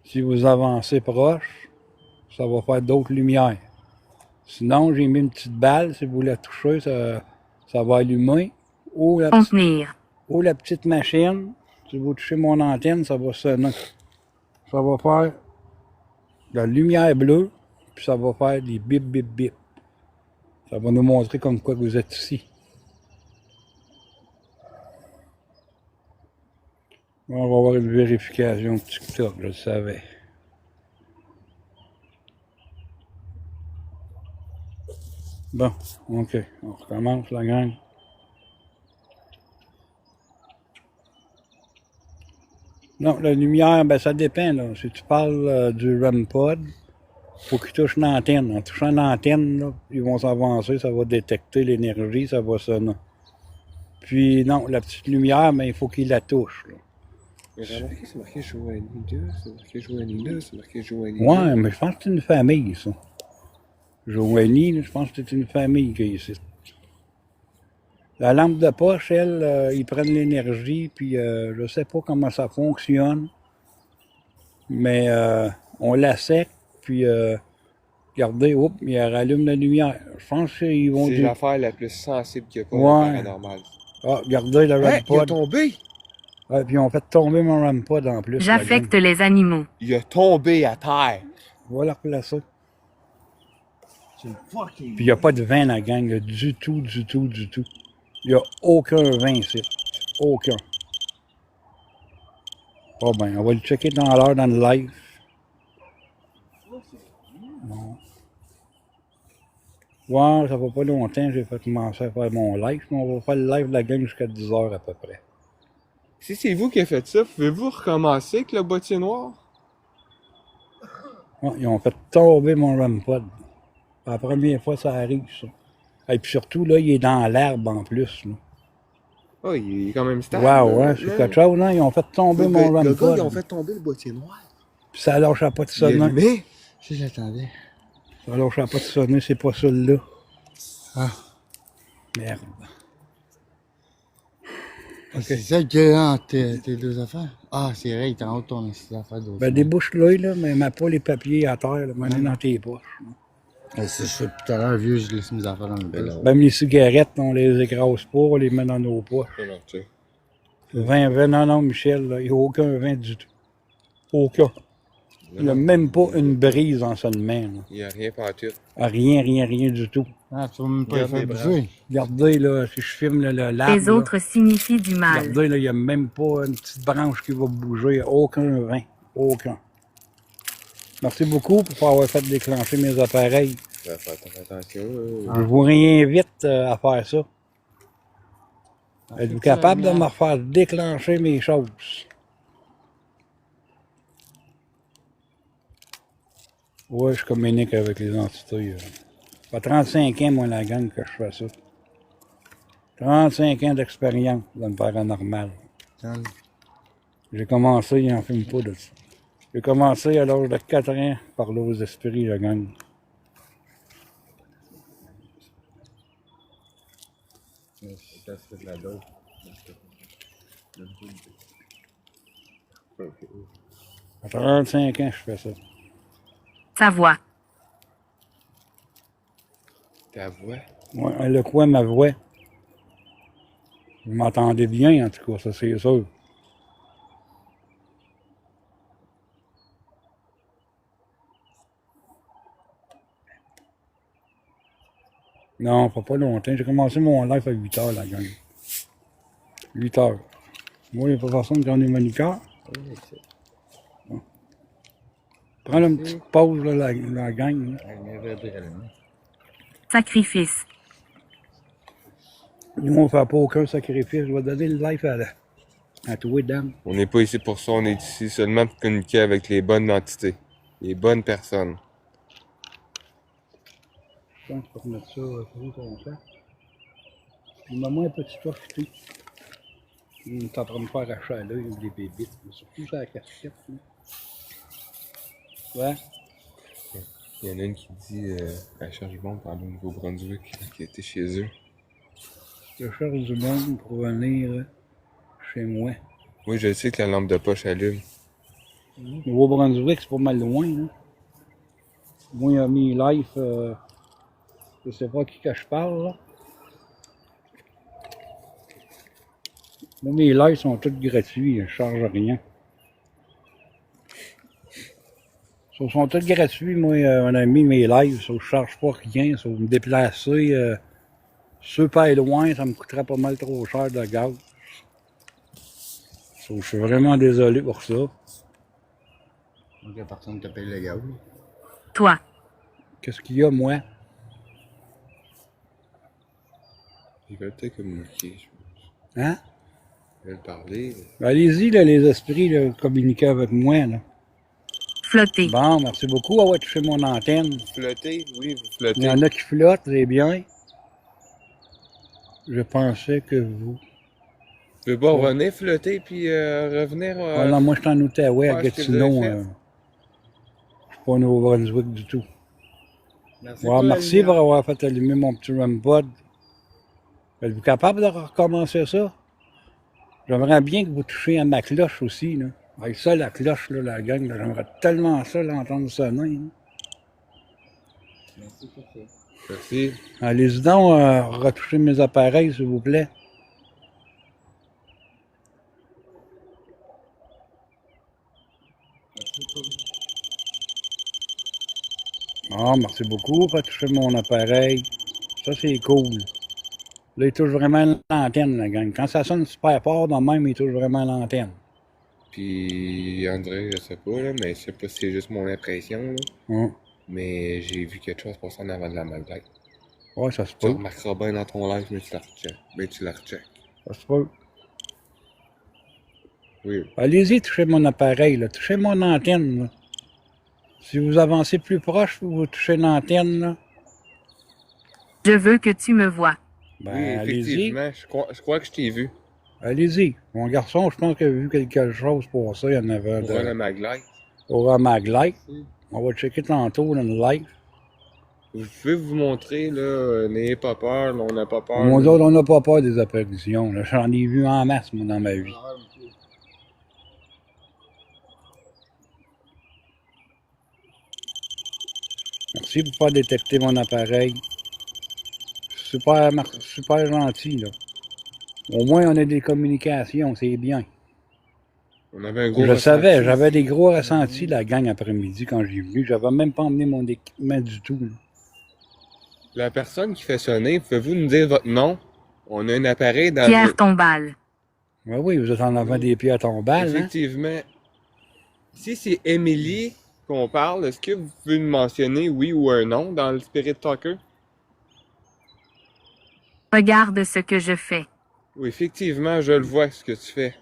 Si vous avancez proche, ça va faire d'autres lumières. Sinon, j'ai mis une petite balle. Si vous la touchez, ça va allumer. Ou
Contenir.
la petite machine. Si vous touchez mon antenne, ça va sonner. Ça va faire de la lumière bleue, puis ça va faire des bip, bip, bip. Ça va nous montrer comme quoi vous êtes ici. On va avoir une vérification de TikTok, je le savais. Bon, ok, on recommence la gang. Non, la lumière, ben ça dépend. Là. Si tu parles du REM pod, faut qu'ils touchent l'antenne. En touchant l'antenne, là, ils vont s'avancer, ça va détecter l'énergie, ça va sonner. Puis non, la petite lumière, ben, il faut qu'ils la touchent. Là.
Mais j'ai remarqué, c'est marqué Joanie 2, c'est marqué Joanie là, c'est marqué Joanie 2.
Ouais, mais je pense que c'est une famille, ça. Joanie, là, je pense que c'est une famille qui est ici. La lampe de poche, elle, ils prennent l'énergie, puis je sais pas comment ça fonctionne, mais on la sec, puis regardez, oups, il rallume la lumière. Je pense qu'ils vont
C'est
dire...
l'affaire la plus sensible qu'il y a pas
Ouais.
de paranormal.
Ah, regardez le
Hein, il a
REM-pod.
tombé!
Ouais, puis ils ont fait tomber mon REM-pod en plus. la gang.
J'affecte les animaux.
Il a tombé à terre!
On va la replacer.
C'est fucking.
Puis il n'y a pas de vin, la gang, là, du tout, du tout, du tout. Il n'y a aucun vin ici. Aucun. Bon ben, on va le checker dans l'heure, dans le live. Bon. Ouais, ça va pas longtemps, j'ai fait commencer à faire mon live, mais on va faire le live de la gang jusqu'à 10 heures à peu près.
Si c'est vous qui avez fait ça, pouvez-vous recommencer avec le boîtier noir?
Ouais, ils ont fait tomber mon REM-pod. La première fois, ça arrive, ça. Et puis surtout, là, il est dans l'herbe en plus. Là.
Oh, il est quand même stable.
Wow, ouais, c'est quelque chose, non? Ils ont fait tomber mon
Le gars,
REM-pod.
ils ont fait tomber le boîtier noir.
Puis ça lâchait pas de
Il est
sonner.
allumé.
Si j'attendais.
Ça lâchait pas de sonner, c'est pas celui-là.
Ah.
Merde.
C'est ça qu'il y a entre tes deux affaires? Ah, c'est vrai, il est en haut de ton affaire d'autre.
Ben, débouche-le, là, mais mets pas les papiers à terre, là, mets-les dans tes poches.
Si je fais tout à l'heure, vieux, je laisse mes affaires dans le bel.
Même les cigarettes, on les écrase pas, on les met dans nos poches.
Alors, tu sais.
20, non, Michel, là, il n'y a aucun vin du tout. Aucun. Il n'y a même pas une brise en son main. Là.
Il n'y a rien par tout.
Ah, rien, rien, rien du tout.
Ah, tu vas même pas le
Regarde
faire
mes
bouger.
Regardez, là, si je filme le l'arbre,
Les autres signifient du
là,
mal.
regardez, là, il n'y a même pas une petite branche qui va bouger. Aucun vin. Aucun. Merci beaucoup pour avoir fait déclencher mes appareils.
Fais attention.
Je vous réinvite à faire ça. Êtes-vous capable de me refaire déclencher mes choses? Oui, je communique avec les entités. Ça fait 35 ans, moi, la gang, que je fais ça. 35 ans d'expérience dans le paranormal. J'ai commencé, il n'en filme pas de ça. J'ai commencé à l'âge de 4 ans par parler aux esprits, la gang.
Ça c'est de la dope.
Ça fait 35 ans que je fais ça.
Sa voix.
Ta voix.
Ouais, le quoi, ma voix? Vous m'entendez bien, en tout cas, ça c'est sûr. Non, pas longtemps. J'ai commencé mon live à 8 h, la gang. 8 h. Moi, il n'y a pas personne qui en est moniteur.
Oui, c'est
Prends une petite pause, là, la gang. Là.
Sacrifice.
Nous, on ne fait pas aucun sacrifice. Je vais donner le live à toi, dame.
On n'est pas ici pour ça, on est ici seulement pour communiquer avec les bonnes entités, les bonnes personnes.
Je pense qu'on va mettre ça sur ton sac. Puis, maman, un petit torche, tu sais. Il est en train de faire acheter à l'œil des bébites. Surtout sur la casquette. Là. Ouais.
Il y en a une qui dit à Charibon, par le Nouveau-Brunswick, qui était chez eux.
Je cherche du monde pour venir chez moi.
Oui, je sais que la lampe de poche allume.
Nouveau-Brunswick, c'est pas mal loin. Là. Moi, il y a mis life, je sais pas à qui que je parle. Là. Moi, mes lives sont tous gratuits, je charge rien. Ils sont tous gratuits, moi, on a mis mes lives, je charge pas rien, ça me déplacer super loin, ça me coûterait pas mal trop cher de gaz. Je suis vraiment désolé pour ça.
Donc, il n'y a personne qui te paye le gaz.
Toi.
Qu'est-ce qu'il y a, moi?
Ils veulent peut-être communiquer, je pense.
Hein?
Ils veulent parler.
Ben, allez-y, là, les esprits, là, communiquez avec moi. Là.
Flotter.
Bon, merci beaucoup d'avoir touché mon antenne.
Flotter? Oui, vous
Il y
flottez.
en a qui flottent, c'est bien. Je pensais que vous...
Tu veux pas revenir flotter puis revenir...
Ah non, moi, je suis en Outaouais, à
faire ce que vous
Gatineau.
avez fait.
Je suis pas au Nouveau-Brunswick du tout.
Merci,
Ouais, merci pour avoir fait allumer mon petit REM-pod. Êtes-vous capable de recommencer ça? J'aimerais bien que vous touchiez à ma cloche aussi. Là. Avec ça, la cloche, là, la gang, là, j'aimerais tellement ça l'entendre sonner. Là.
Merci pour ça.
Merci.
Allez-y donc retoucher mes appareils, s'il vous plaît. Ah, merci beaucoup pour toucher mon appareil. Ça, c'est cool. Là, il touche vraiment l'antenne, la gang. Quand ça sonne super fort, dans le même, il touche vraiment l'antenne.
Puis André, je sais pas, là, mais je sais pas si c'est juste mon impression, là.
Hum.
Mais j'ai vu quelque chose passer en avant de la maglite.
Ouais, ça se
Tu
peut.
remarqueras bien dans ton live, mais tu la recheck. Mais tu la recheck.
Ça se peut.
Oui.
Allez-y, touchez mon appareil, là. Touchez mon antenne, là. Si vous avancez plus proche, vous touchez l'antenne, là.
Je veux que tu me vois.
Ben,
Oui,
allez-y.
effectivement. Je crois que je t'ai vu.
Allez-y. Mon garçon, je pense qu'il a vu quelque chose pour ça. Il y en avait
Pour la maglite.
au Maglite. On va checker tantôt dans le live.
Je vais vous montrer, là, n'ayez pas peur, là, on n'a pas peur.
Moi,
là.
autres, on n'a pas peur des apparitions. là. J'en ai vu en masse, moi, dans ma vie. Merci pour pas détecter mon appareil. Super, super gentil, là. Au moins, on a des communications, c'est bien.
On avait un gros
Je savais,
ressenti.
j'avais des gros ressentis, la gang, après-midi, quand j'ai venu. J'avais même pas emmené mon équipement du tout, là.
La personne qui fait sonner, pouvez-vous nous dire votre nom? On a un appareil dans
Pierre Tombal.
Ben oui, vous êtes en avant des pieds à Tombal, hein?
Effectivement. Si c'est Émilie qu'on parle, est-ce que vous pouvez nous mentionner oui ou un nom dans le Spirit Talker?
Regarde ce que je fais.
Oui, effectivement, je le vois ce que tu fais.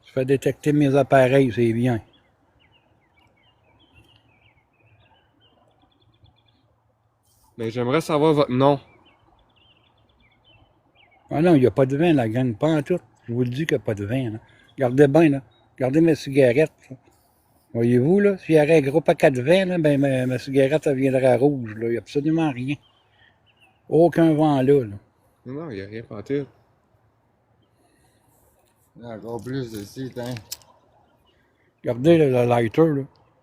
Je fais détecter mes appareils, c'est bien.
Mais j'aimerais savoir votre nom.
Ah non, il n'y a pas de vin, la gang, pas en tout. Je vous le dis qu'il n'y a pas de vin, là. Regardez bien, là. Regardez mes cigarettes, là. Voyez-vous, là, s'il y avait un gros paquet de vin, là, ben ma cigarette, elle viendrait rouge, là. Il n'y a absolument rien. Aucun vent là, là.
Non, il n'y a rien pas tout.
Il y a encore plus de sites, hein.
Regardez là, le lighter, là.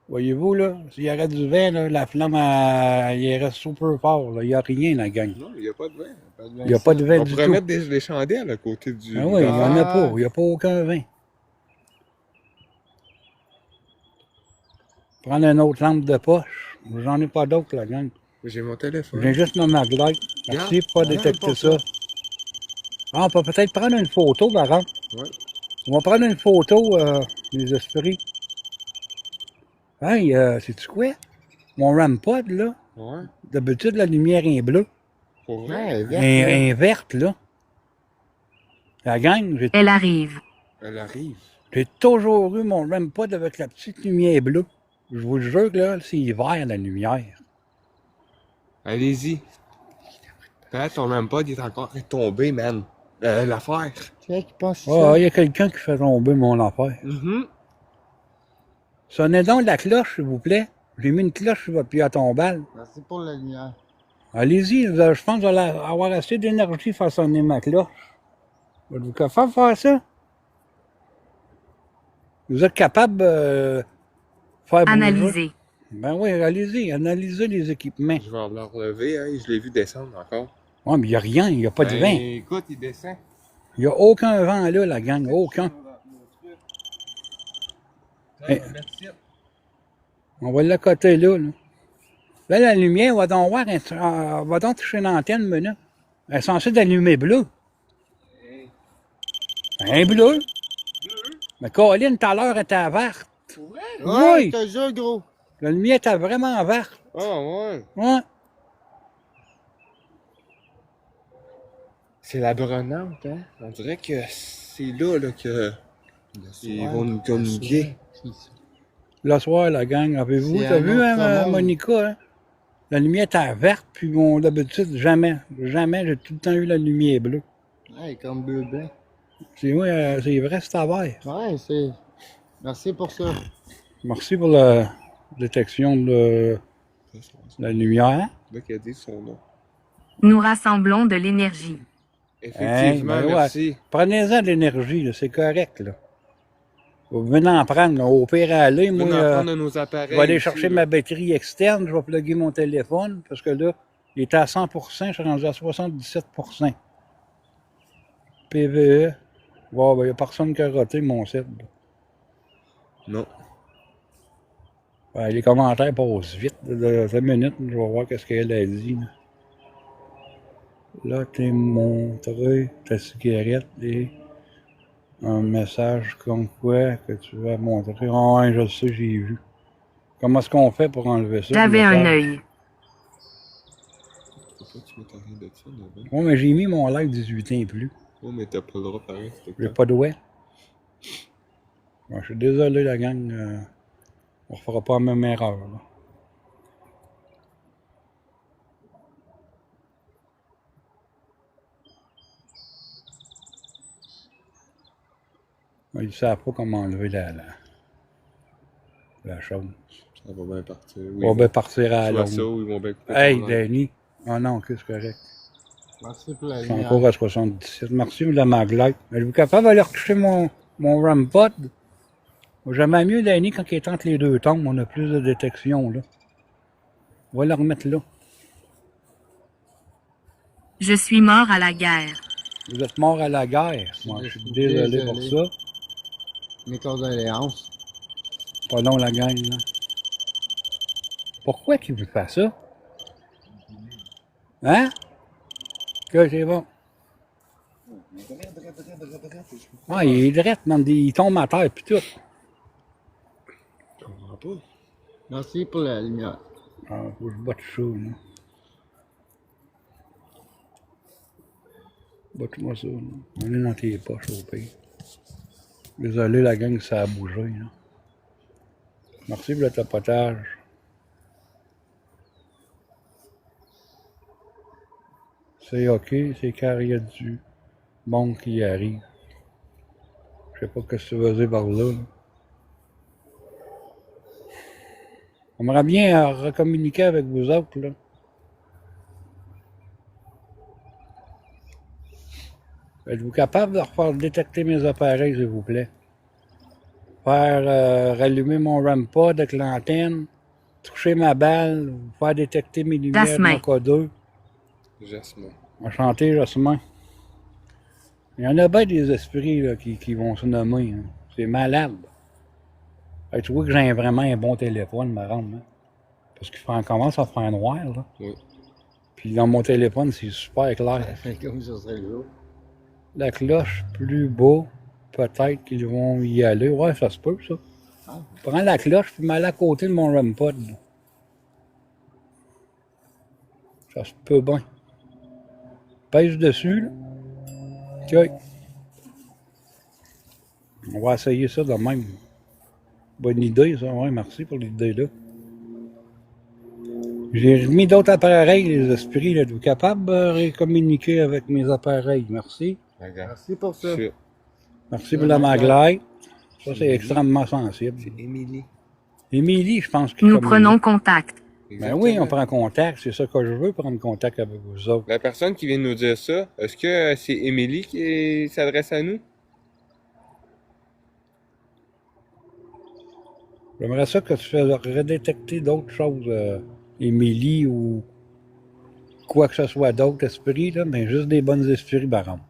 Voyez-vous, là, s'il y aurait du vent, là, la flamme, il reste super fort. Là. Il n'y a rien, la gang.
Non, il n'y a pas de vent.
Pas de
Il n'y a pas de vent
On
du
pourrait
tout.
mettre des chandelles à côté du
Ah oui, il n'y en a pas.
Ah.
Il n'y a pas aucun vent. Prendre une autre lampe de poche. J'en ai pas d'autres, la gang.
J'ai mon
Je
téléphone.
viens juste de Maglite. Merci pour pas
Regarde,
détecter
pour
ça.
ça.
Ah, on peut peut-être prendre une photo, par exemple.
Ouais.
On va prendre une photo, les esprits. Hey, sais-tu quoi? Mon RAMPod, là,
Ouais.
d'habitude, la lumière est bleue.
Pour vrai.
Ouais, verte,
Elle
là.
est verte, là. La gang,
Elle arrive.
Elle arrive.
j'ai toujours eu mon RAMPod avec la petite lumière bleue. Je vous le jure que là, c'est vert, la lumière.
Allez-y. Peut-être ton même pas, il est encore tombé, man. L'affaire.
Tu sais qui pense
Ah,
ça?
il y a quelqu'un qui fait tomber mon affaire.
Mhm.
Sonnez donc la cloche, s'il vous plaît. J'ai mis une cloche sur votre pied à tombale.
Merci pour la lumière.
Allez-y, je pense que vous allez avoir assez d'énergie pour faire sonner ma cloche. Vous êtes capable de faire ça? Vous êtes capable de faire bouger?
Analyser.
Ben oui, allez-y, analysez les équipements.
Je vais le relever, hein. Je l'ai vu descendre encore.
Ouais, mais il n'y a rien, il n'y a pas de vent.
Écoute, il descend.
Il n'y a aucun vent là, la gang, aucun. Eh.
Merci.
On va l'accoter là, là. Là, la lumière, va donc voir, va donc toucher l'antenne une minute. Elle est censée d'allumer bleu. Un bleu? Mais Colin, tout à l'heure, elle était verte.
Ouais,
Oui.
je te jure, gros.
La lumière était vraiment verte.
Ah, ouais.
Ouais.
C'est la brunante, hein. On dirait que c'est là que ils vont nous communiquer.
Le soir, la gang, avez-vous?
C'est
T'as
un
vu,
autre
hein,
monde.
Monica, hein? La lumière était verte, puis bon, d'habitude, jamais. Jamais, j'ai tout le temps eu la lumière bleue.
Ouais, comme bleu-blanc.
C'est vrai, c'est à vert.
Ouais, c'est... Merci pour ça.
Merci pour la détection de la lumière.
Là qu'il a dit son nom.
Nous rassemblons de l'énergie.
Effectivement,
ben ouais.
merci.
Prenez-en de l'énergie, là, c'est correct, là. Vous venez en prendre, là, au pire à aller, moi,
On va prendre nos appareils.
je vais aller
aussi,
chercher
là.
ma batterie externe, je vais plugger mon téléphone, parce que là, il était à 100%, je suis rendu à 77%. PVE. Bon, ben, il n'y a personne qui a roté mon site. là.
Non.
Ben, les commentaires passent vite. De 2 minutes, je vais voir qu'est-ce qu'elle a dit. Là, t'es montré ta cigarette et un message comme quoi que tu vas montrer. Ah ouais, je sais, j'ai vu. Comment est-ce qu'on fait pour enlever ça?
J'avais
le
un
message?
œil.
Pourquoi tu mets rien de ça, Noël?
Oui, mais j'ai mis mon live 18 ans et plus.
Oh, mais t'as pas le droit pareil, c'est
J'ai pas de ouais. Ouais, je suis désolé, la gang. On refera pas la même erreur. Là. Ils ne savent pas comment enlever la chose.
Ça va bien partir. Oui,
On va bien partir à
soit ça
l'ombre.
ou ils vont bien couper
Hey,
ton live.
Danny. Ah non, que c'est correct.
Merci pour la
C'est
lumière.
encore à 77. Merci, de la Maglite. Êtes-vous capable d'aller retoucher mon RAMPod? J'aimais mieux, Danny, quand il est entre les deux tombes. On a plus de détection, là. On va le remettre là.
Je suis mort à la guerre.
Vous êtes mort à la guerre. Moi, je suis désolé pour ça.
Mes condoléances.
Pas long, la gang, là. Pourquoi qu'il veut faire ça? Hein? Que c'est bon. Ah, il est drette, man. Il tombe à terre, puis tout.
Je comprends pas.
Merci pour la lumière.
Ah, faut que je botte chaud, là. Botte-moi ça, là. On est dans tes poches, au pire. Désolé, la gang, ça a bougé, là. Merci pour le tapotage. C'est OK, c'est car il y a du monde qui arrive. Je sais pas ce que tu veux dire par là. On aimerait bien recommuniquer avec vous autres, là. Êtes-vous capable de refaire détecter mes appareils, s'il vous plaît? faire rallumer mon REM-pod avec l'antenne, toucher ma balle, faire détecter mes lumières de
Jasmin.
mon codeur.
Jasmin.
Enchanté, Jasmin. Il y en a bien des esprits là, qui vont se nommer. Hein. C'est malade. Fait que tu vois que j'ai vraiment un bon téléphone, me rendre. Hein. Parce qu'il commence à faire noir. Là.
Oui.
Puis dans mon téléphone, c'est super clair.
Comme ça serait là.
La cloche plus bas, peut-être qu'ils vont y aller. Ouais, ça se peut, ça.
Ah.
Prends la cloche, puis mets-la à côté de mon REM-pod. là. Ça se peut bien. Pèse dessus, là. OK. On va essayer ça de même. Bonne idée, ça. Ouais, merci pour l'idée, là. J'ai mis d'autres appareils, les esprits, là. Êtes-vous capable de communiquer avec mes appareils? Merci.
Regarde.
Merci pour ça.
C'est
Merci pour la maglite. Ça, c'est extrêmement sensible.
Émilie.
Émilie, je pense qu'il
Nous
communique.
prenons contact.
Ben oui, on prend contact. C'est ça que je veux, prendre contact avec vous autres.
La personne qui vient de nous dire ça, est-ce que c'est Émilie qui s'adresse à nous?
J'aimerais ça que tu fasses redétecter d'autres choses, Émilie, ou quoi que ce soit d'autres esprits, là, mais juste des bons esprits, par exemple.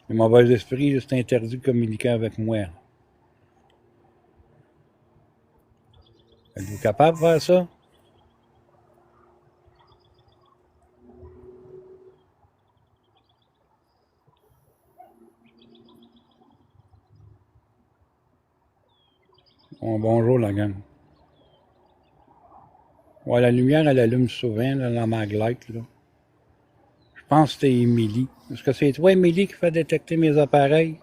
Les mauvais esprits, là, c'est interdit de communiquer avec moi. Là. Êtes-vous capable de faire ça? Bon, bonjour, la gang. Ouais, la lumière, elle allume souvent, là, dans ma glite, là. Je pense que c'est Émilie. Est-ce que c'est toi, Émilie, qui fait détecter mes appareils?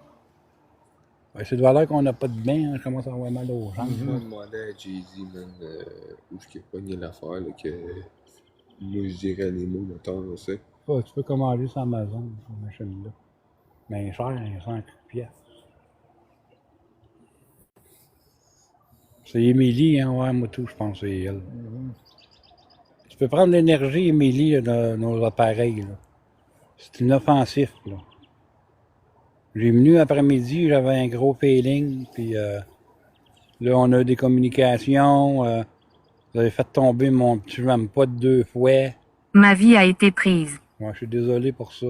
Ben, c'est de valeur qu'on n'a pas de bain, hein, je commence à avoir mal aux jambes.
Je vais demander à Jay-Z, man, où est-ce qu'il a pogné l'affaire, là, que moi, je dirais les mots, mettons, là, c'est.
Ah, tu peux commander sur Amazon, cette machine-là. Mais cher, 100 pièces. C'est Émilie, hein, ouais, moi tout, je pense que c'est elle. Tu peux prendre l'énergie, Émilie, là, de nos appareils, là. C'est inoffensif, là. J'ai venu après-midi, j'avais un gros feeling, puis là, on a des communications, vous avez fait tomber mon petit REM-pod 2 fois.
Ma vie a été prise.
Moi, je suis désolé pour ça.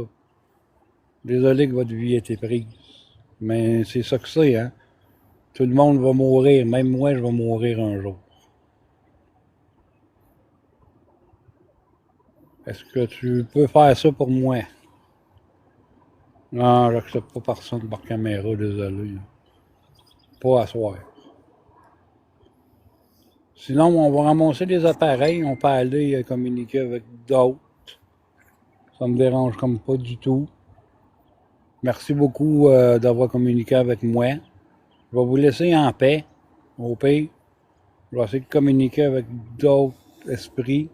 Désolé que votre vie ait été prise. Mais c'est ça que c'est, hein. Tout le monde va mourir, même moi, je vais mourir un jour. Est-ce que tu peux faire ça pour moi? Non, j'accepte pas personne par caméra, désolé. Pas à soir. Sinon, on va ramasser des appareils, on peut aller communiquer avec d'autres. Ça me dérange comme pas du tout. Merci beaucoup d'avoir communiqué avec moi. Je vais vous laisser en paix, au pire. Je vais essayer de communiquer avec d'autres esprits.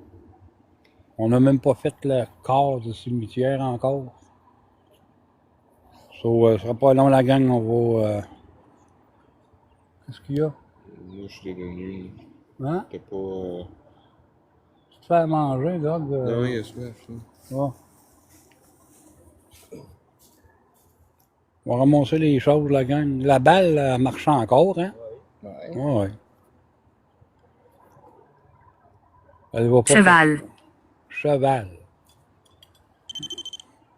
On n'a même pas fait le corps du cimetière encore. So, ce sera pas long, la gang, on va... Qu'est-ce qu'il y a?
Moi, je suis devenu.
Hein?
T'as pas.
Tu te fais à manger, Doug?
Non, il y a soif, là.
Ouais. On va ramasser les choses, la gang. La balle, elle marche encore, hein?
Ouais.
Ouais. Elle va pas
Cheval.
Cheval.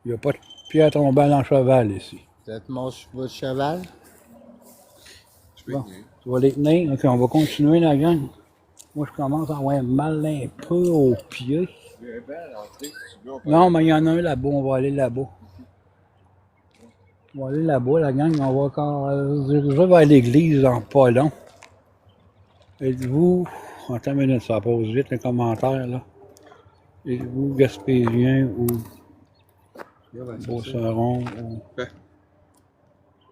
Il n'y a pas de pierre tombale en cheval ici.
Vous êtes votre cheval?
Je peux
Bon.
venir.
Tu vas les tenir? Ok, on va continuer, la gang. Moi, je commence à avoir mal un peu aux pieds. Non, mais il y en a un là-bas, on va aller là-bas. On va aller là-bas, la gang, on va encore diriger vers l'église dans pas long. Êtes-vous... Attends une minute, ça pose vite les commentaires, là. Êtes-vous Gaspésien ou Beauceron ou...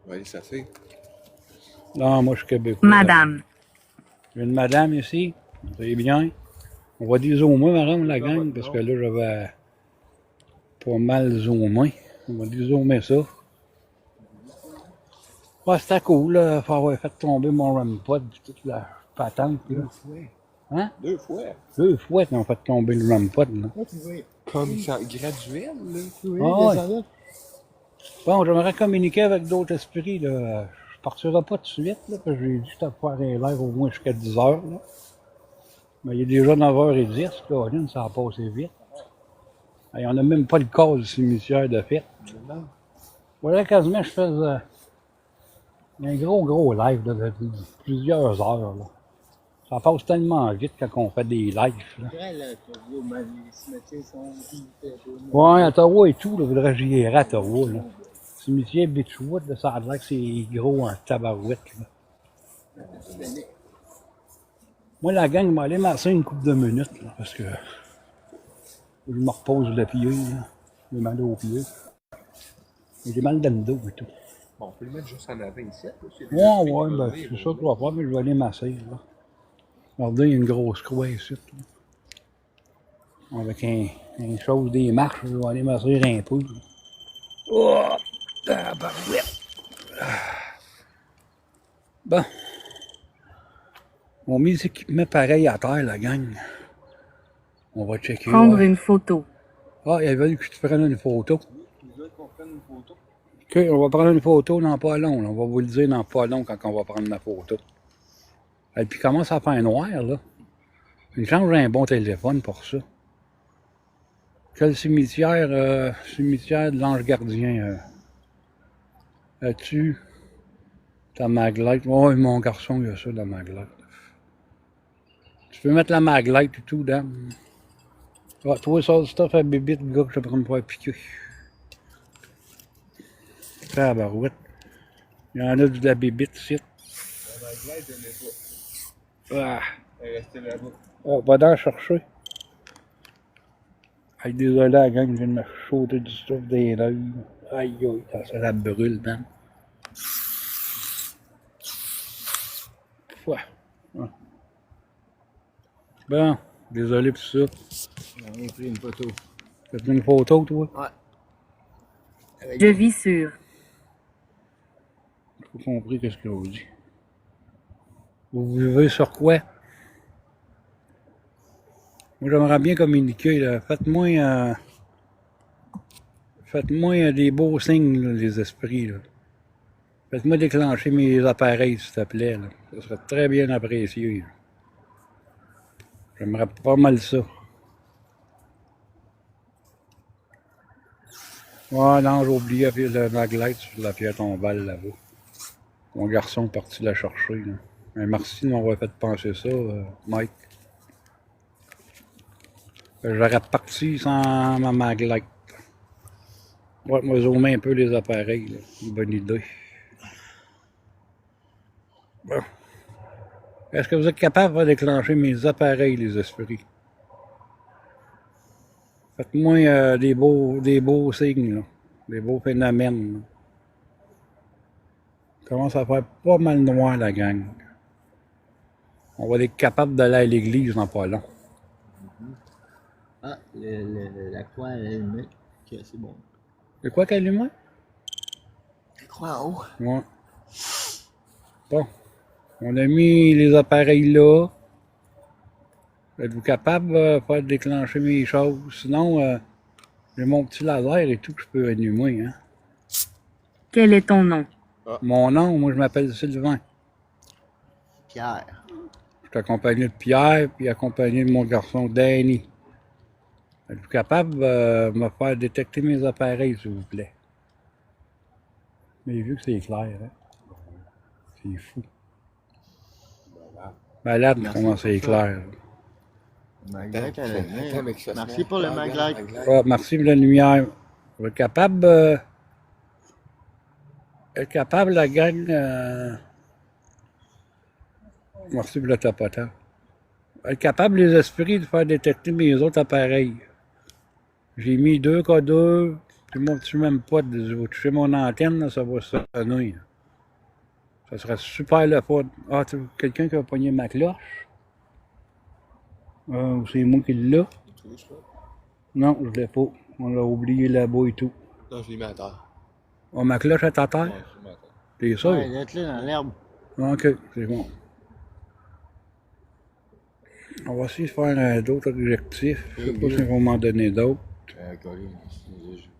On va aller s'asseoir.
Non, moi, je suis québécois.
Madame.
J'ai une madame ici. C'est bien. On va dézoomer, madame, la gang, parce que là, j'avais pas mal zoomé. On va dézoomer ça. Ouais, c'était cool, là. Faut avoir fait tomber mon REM-pod, toute la patente, là. Hein?
2 fois.
2 fois qu'ils ont fait tomber le REM-pod, là.
Oui.
Comme ça, graduel, là.
Oui,
Ah,
descendez.
Bon, j'aimerais communiquer avec d'autres esprits, là. Je partirai pas tout de suite, là, parce que j'ai dit que j'étais pour faire un live au moins jusqu'à 10 heures. Là. Mais il est déjà 9h10, Caroline, ça a passé vite. Et on n'a même pas le cas du cimetière de fête. Voilà, quasiment, je faisais un gros live là, de plusieurs heures. Là. Ça passe tellement vite quand on fait des lives. Là.
Après, là, tu vois, les cimetières sont vides.
Ouais, à Ottawa et tout, là, faudrait que j'y irais à Ottawa. Là. Cimetière Beechwood, là, ça a l'air que c'est gros en tabarouette. Là. Moi, la gang m'a allé masser une couple de minutes, là, parce que je me repose le pied, là. J'ai mal au pied. J'ai mal dans le dos et tout.
Bon, on peut le mettre juste en avant ici.
Ouais, ben, c'est ça que je vais faire, mais je vais aller masser, là. Regardez, il y a une grosse croix ici, là. Avec une chose des marches, je vais aller masser un peu. Oh, tabarouette. Bon. On a mis des équipements pareils à terre, la gang. On va checker.
Prendre
Ouais.
une photo.
Ah, il a fallu que je te prenne une photo. OK, on va prendre une photo dans pas long. Là. On va vous le dire dans pas long quand on va prendre la photo. Et puis, commence à faire noir, là. Il change un bon téléphone pour ça. Quel cimetière? Cimetière de l'Ange Gardien. As-tu ta maglite? Oh, mon garçon, il y a ça, la maglite. Tu peux mettre la maglite et tout, dedans. Ah, toi, ça, stuff à bébite, gars, que je prends pas à piquer. Tabarouette. Il y en a de la bébite ici.
La maglite, je l'ai pas.
Ah.
Elle est restée là-bas.
Oh, va d'en chercher. Aïe, désolé, la gang, je viens de me sauter du stuff des lèvres. Aïe, aïe, ça brûle, man. Ouais. Bon, désolé pour ça.
On a pris une photo.
T'as pris une photo, toi?
Ouais.
Je vis sur.
J'ai pas compris qu'est-ce que vous dit. Vous vivez sur quoi? Moi, j'aimerais bien communiquer, là. Faites-moi des beaux signes, là, les esprits, là. Faites-moi déclencher mes appareils, s'il te plaît, là. Ça serait très bien apprécié, là. J'aimerais pas mal ça. Ouais, non, j'ai oublié le maglite sur la pierre tombale là-bas. Mon garçon est parti la chercher, là. Mais merci de m'avoir fait penser ça, Mike. J'aurais parti sans ma maglite. Ouais, moi, zoomer un peu les appareils, là. Une bonne idée. Bon. Est-ce que vous êtes capable de déclencher mes appareils, les esprits? Faites-moi des beaux signes, là. Des beaux phénomènes, là. Commence à faire pas mal noir, la gang. On va être capable d'aller à l'église dans pas long.
Ah, la croix à l'allumette. Ok, c'est bon.
C'est quoi qu'allumer?
La croix en haut.
Ouais. Bon. On a mis les appareils là. Êtes-vous capable de faire déclencher mes choses? Sinon, j'ai mon petit laser et tout que je peux allumer, hein.
Quel est ton nom?
Mon nom, moi je m'appelle Sylvain.
Pierre.
Je suis accompagné de Pierre, puis accompagné de mon garçon Danny. Êtes-vous capable de me faire détecter mes appareils, s'il vous plaît? Mais vu que c'est clair, hein? C'est fou. Malade, comment c'est clair.
Maglite à
Attends,
l'allumette.
mais que ça se
Merci
met.
pour le
Regarde,
maglite.
Ah, merci pour la lumière. Vous êtes capable, la gang? Merci pour le tapotage. Vous êtes capable, les esprits, de faire détecter mes autres appareils. J'ai mis 2K2, puis mon petit même pas de vous toucher mon antenne, là, ça va sonner. Ça serait super le fun. Ah, quelqu'un qui a pogné ma cloche? C'est moi qui l'ai. Non, je l'ai pas. On l'a oublié là-bas et tout.
Non, je l'ai mis à terre.
Ah, ma cloche est à terre?
Ouais, je l'ai mis à terre.
T'es sûr?
Ouais, laisse-le dans l'herbe.
Ok, c'est bon. On va essayer de faire d'autres objectifs. Je sais pas si on va m'en donner d'autres.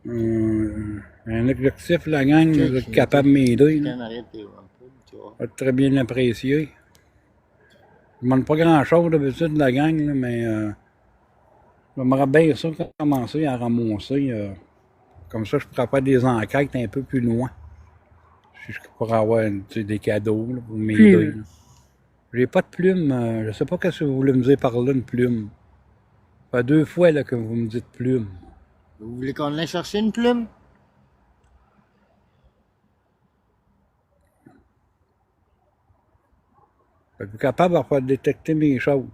Un objectif, la gang, vous êtes capable de m'aider.
Quand on arrête tes ampoules.
Tu vois.
va être très bien apprécié. Je ne demande pas grand-chose d'habitude de la gang, là, mais j'aimerais bien ça commencer à ramasser. Comme ça, je pourrais faire des enquêtes un peu plus loin. Si je pourrais avoir des cadeaux là, pour m'aider.
Plume.
J'ai pas de plume. Je sais pas ce que vous voulez me dire par là, une plume. Ça fait 2 fois là, que vous me dites plume.
Vous voulez qu'on aille chercher une plume?
Êtes-vous capable de faire détecter mes choses?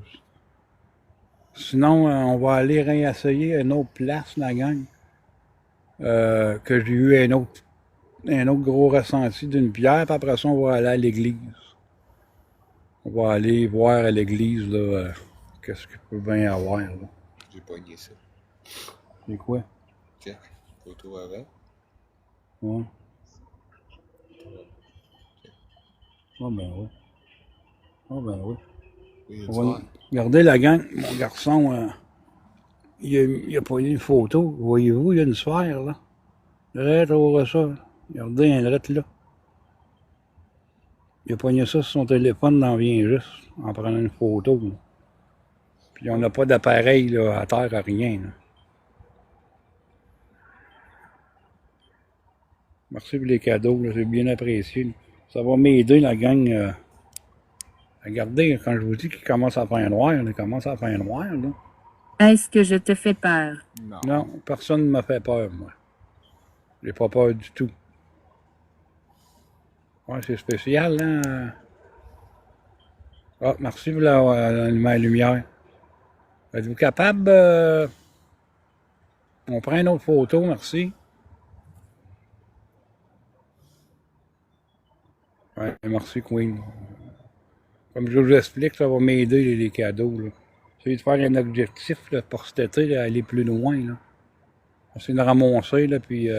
Sinon, on va aller réessayer une autre place, la gang. Que j'ai eu un autre gros ressenti d'une pierre, puis après ça, on va aller à l'église. On va aller voir à l'église, là, qu'est-ce qu'il peut bien y avoir, là.
J'ai pogné ça.
C'est quoi?
Tiens, photo avant.
Ouais. Ah ben oui. Ah ben oui.
Oui,
On va regarder la gang. Mon garçon, il a pogné une photo. Voyez-vous, il y a une sphère, là. Drette over ça. Regardez, un drette là. Il a pogné ça sur son téléphone dans vient juste, en prenant une photo. Là. Puis on n'a pas d'appareil là, à terre, à rien. Là. Merci pour les cadeaux, c'est bien apprécié. Ça va m'aider, la gang, à garder. Quand je vous dis qu'il commence à faire noir, il commence à faire noir. Là.
Est-ce que je te fais peur?
Non.
Non, personne ne m'a fait peur, moi. J'ai pas peur du tout. Ouais, c'est spécial, hein? Ah, merci pour la lumière. Êtes-vous capable? On prend une autre photo, merci. Ouais, merci, Queen. Comme je vous explique, ça va m'aider les cadeaux. Là. Essayer de faire un objectif là, pour cet été, là, aller plus loin. Là. Essayer de ramasser, là, puis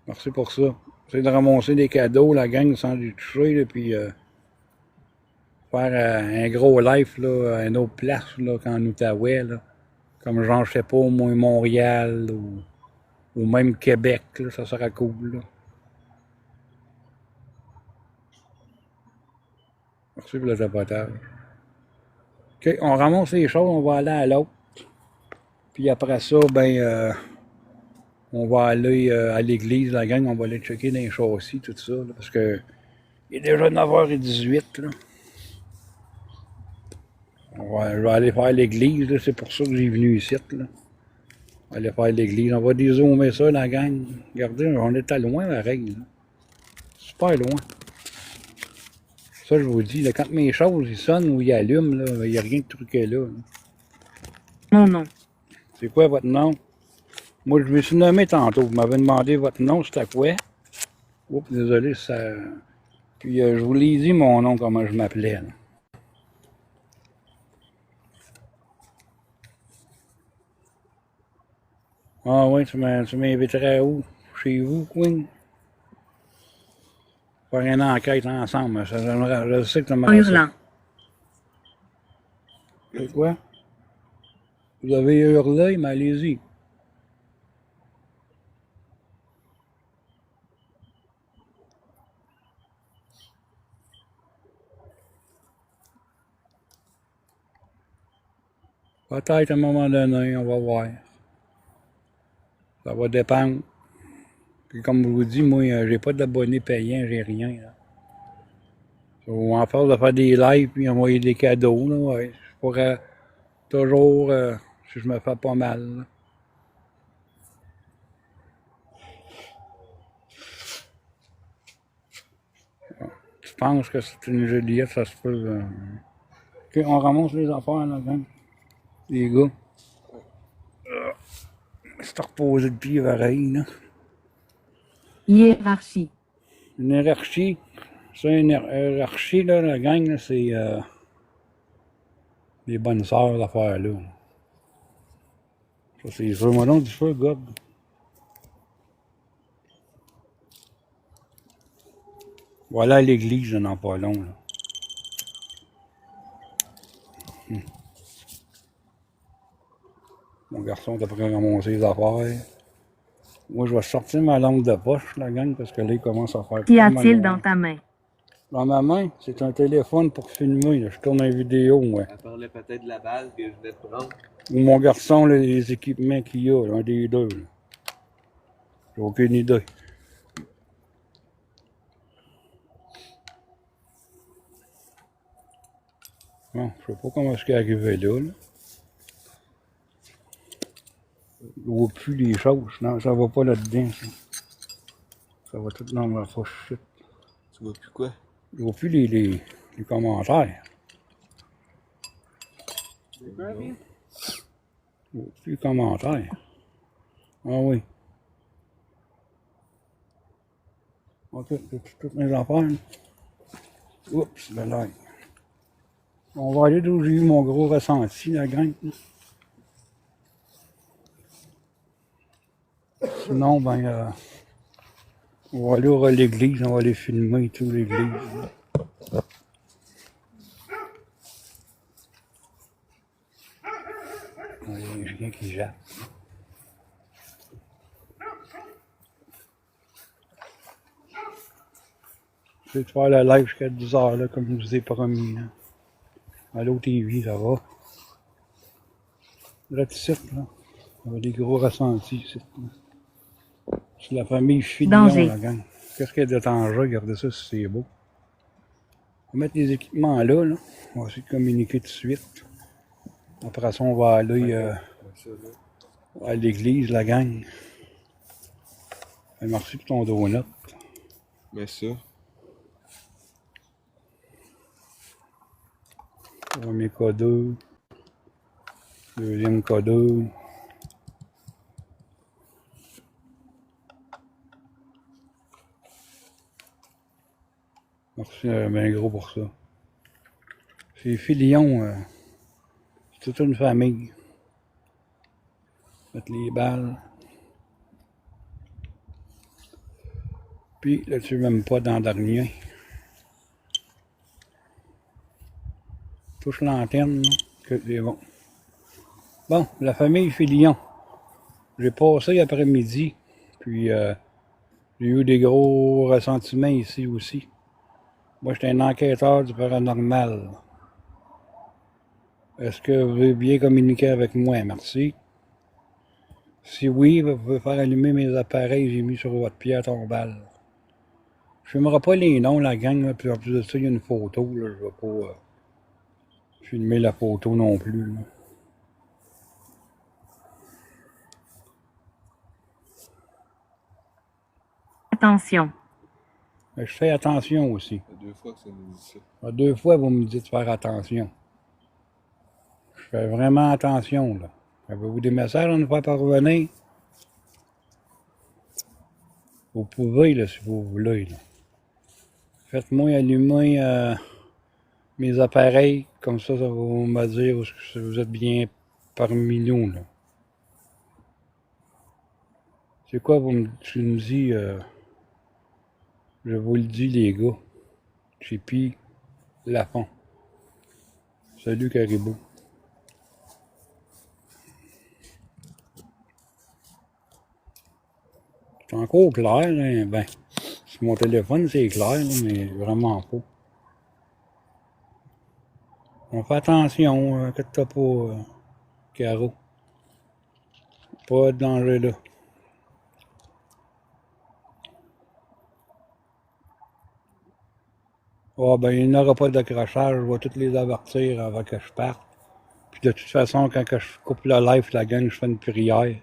merci pour ça. Essayer de ramasser des cadeaux, la gang sans les toucher, là, puis faire un gros live là, à une autre place là, qu'en Outaouais. Là. Comme genre, je sais pas, au moins Montréal ou même Québec, là, ça serait cool. Là. Merci pour le tapotage. OK, on ramasse les choses, on va aller à l'autre. Puis après ça, ben, on va aller à l'église, la gang, on va aller checker dans les châssis, tout ça, là, parce que il est déjà 9h18, là. Je vais aller faire l'église, là, c'est pour ça que j'ai venu ici, là. On va aller faire l'église, on va dézoomer ça, la gang. Regardez, on est à loin, pareil, là. Super loin. Ça, je vous dis, là, quand mes choses ils sonnent ou ils allument, là, il n'y a rien de truqué là.
Mon nom.
C'est quoi votre nom? Moi, je me suis nommé tantôt. Vous m'avez demandé votre nom, c'était quoi? Oups, désolé, ça... Puis, je vous l'ai dit, mon nom, comment je m'appelais, là. Ah oui, tu m'inviterais où? Chez vous, Queen? Faire une enquête ensemble. Je sais que tu
En
m'aurais ça.
hurlant.
C'est quoi? Vous avez hurlé, mais allez-y. Peut-être à un moment donné, on va voir. Ça va dépendre. Puis comme je vous dis, moi, j'ai pas d'abonnés payants, j'ai rien. Là. En force de faire des lives puis envoyer des cadeaux, là, ouais. Je pourrais toujours, si je me fais pas mal. Là. Je pense que c'est une Juliette, ça se peut. OK, on ramasse les affaires, là, gang. Les gars. C'est reposé de pied pareil, là.
Hiérarchie.
Une hiérarchie. C'est une hiérarchie, là, la gang, là, c'est les bonnes sœurs d'affaires, là. Ça, c'est sûr. Moi, non, du feu, God. Voilà à l'église, là, dans pas long, là. Mon garçon est après ramasser les affaires. Moi, je vais sortir ma lampe de poche, la gang, parce que là, il commence à faire
Qu'y
pas mal
a-t-il
noir.
dans ta main?
Dans ma main, c'est un téléphone pour filmer. Là. Je tourne une vidéo, moi.
Elle parlait peut-être de la balle que je venais de prendre.
Ou mon garçon, là, les équipements qu'il a, là, un des deux. Là. J'ai aucune idée. Bon, je sais pas comment est-ce qu'il est arrivé là. Je vois plus les choses. Non, ça va pas là-dedans. Ça va tout dans ma poche.
Tu vois plus quoi?
Je vois plus les commentaires. Je vois plus les commentaires. Ah oui. Ok, c'est toutes mes affaires. Là. Oups, ben là. On va aller d'où j'ai eu mon gros ressenti, la gang. Sinon, ben, on va aller à l'église, on va aller filmer et tout, l'église. Il y a un chien qui jappe. Je vais te faire la live jusqu'à 10h, là, comme je vous ai promis. Là. À l'OTV, ça va. Là, ici, là. On a des gros ressentis ici. Là. C'est la famille Fillon,
Danger.
la gang. Qu'est-ce qu'il y a de danger? Regardez ça si c'est beau. On va mettre les équipements là, là. On va essayer de communiquer tout de suite. Après ça, on va aller à l'église, la gang. Merci pour ton donut.
Mais ça.
Premier cadeau. Deuxième cadeau. Merci bien gros pour ça. C'est Filion, c'est toute une famille. Mettre les balles. Puis là, tu veux même pas dans le dernier. Touche l'antenne, là, que c'est bon. Bon, la famille Filion. J'ai passé après-midi, puis j'ai eu des gros ressentiments ici aussi. Moi, j'étais un enquêteur du paranormal. Est-ce que vous voulez bien communiquer avec moi? Merci. Si oui, vous pouvez faire allumer mes appareils que j'ai mis sur votre pierre tombale. Je ne filmerai pas les noms, la gang, là, puis en plus de ça, il y a une photo. Là, je ne vais pas filmer la photo non plus. Là.
Attention.
Mais je fais attention aussi.
Il y a 2 fois que ça nous dit ça.
Ah, 2 fois, vous me dites de faire attention. Je fais vraiment attention, là. Avez-vous des messages à nous faire parvenir? Vous pouvez, là, si vous voulez, là. Faites-moi allumer mes appareils, comme ça va me dire si vous êtes bien parmi nous, là. C'est quoi, tu me dis, je vous le dis, les gars. Chippy Lafont. Salut, Caribou. C'est encore clair, là. Ben, sur mon téléphone, c'est clair, là, mais vraiment pas. On fait attention, inquiète-toi pas, Caro. Pas de danger là. Ah ben, il n'y aura pas d'accrochage, je vais tous les avertir avant que je parte. Puis de toute façon, quand que je coupe le live, la gang, je fais une prière.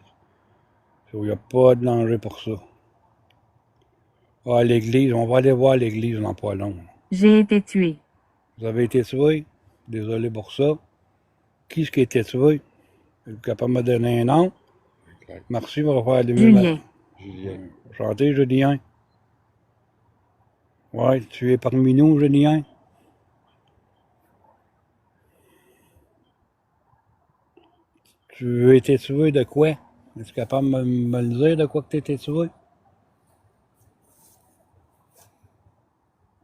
Il n'y a pas de danger pour ça. Ah, l'église, on va aller voir l'église dans pas long.
J'ai été tué.
Vous avez été tué? Désolé pour ça. Qui est-ce qui a été tué? Êtes-vous capable de me donner un nom? Merci, on va faire allumer.
Julien.
Julien.
Enchanté, Julien. Ouais, tu es parmi nous, Julien. Tu as été tué de quoi? Es-tu capable de me le dire de quoi que tu as été tué?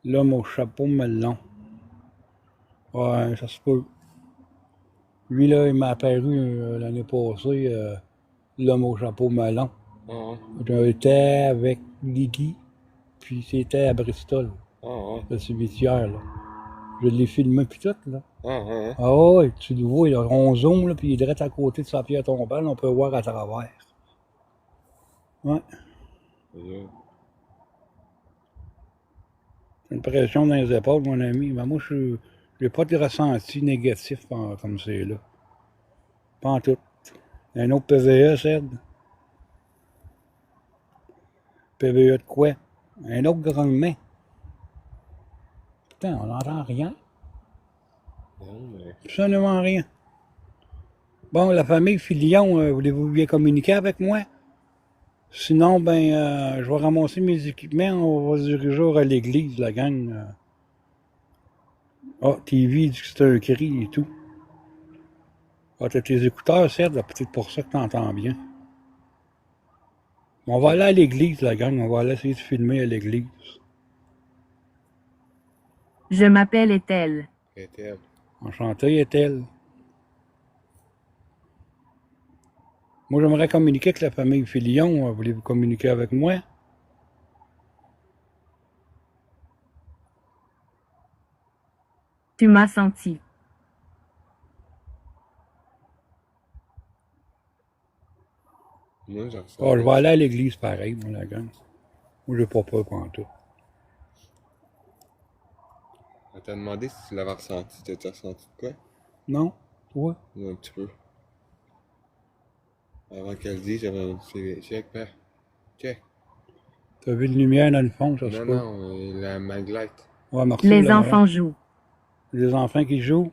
L'homme au chapeau melon. Ouais, ça se peut. Lui, là, il m'a apparu l'année passée, l'homme au chapeau melon.
Ah,
J'étais avec Lydie, puis c'était à Bristol.
Ah, ouais.
le cimetière, là. Je l'ai filmé puis tout, là.
Ah, ouais.
Ah ouais, tu le vois, là, on zoome, là, puis il est direct à côté de sa pierre tombale, on peut voir à travers. Ouais,
Ouais.
c'est une pression dans les épaules, mon ami. Mais moi, j'ai pas de ressenti négatif comme c'est là. Pas en tout. Un autre PVE, Ced. PVE de quoi? Un autre grognement. Putain, on n'entend rien.
Non, mais...
Absolument rien. Bon, la famille Filion, voulez-vous bien communiquer avec moi? Sinon, ben, je vais ramasser mes équipements, on va se diriger à l'église, la gang. Ah, TV dit que c'est un cri et tout. Ah, t'as tes écouteurs, Ced, là, peut-être pour ça que t'entends bien. On va aller à l'église, la gang, on va aller essayer de filmer à l'église.
Je m'appelle Ethel.
Était...
Enchanté, est-elle? Moi, j'aimerais communiquer avec la famille Filion. Voulez-vous communiquer avec moi?
Tu m'as senti.
Moi, j'en
Ah, je vais aller à l'église pareil, moi, la gang. Moi, j'ai pas peur pour tout.
On t'a demandé si tu l'avais ressenti. T'as-tu ressenti de quoi?
Non? Toi?
Ou un petit peu. Avant qu'elle dise, j'avais un petit check, père. Check.
T'as vu une lumière dans le fond, ça se
Non,
peut?
non, la maglite.
Ouais, merci.
Les
là,
enfants jouent.
Les enfants qui jouent.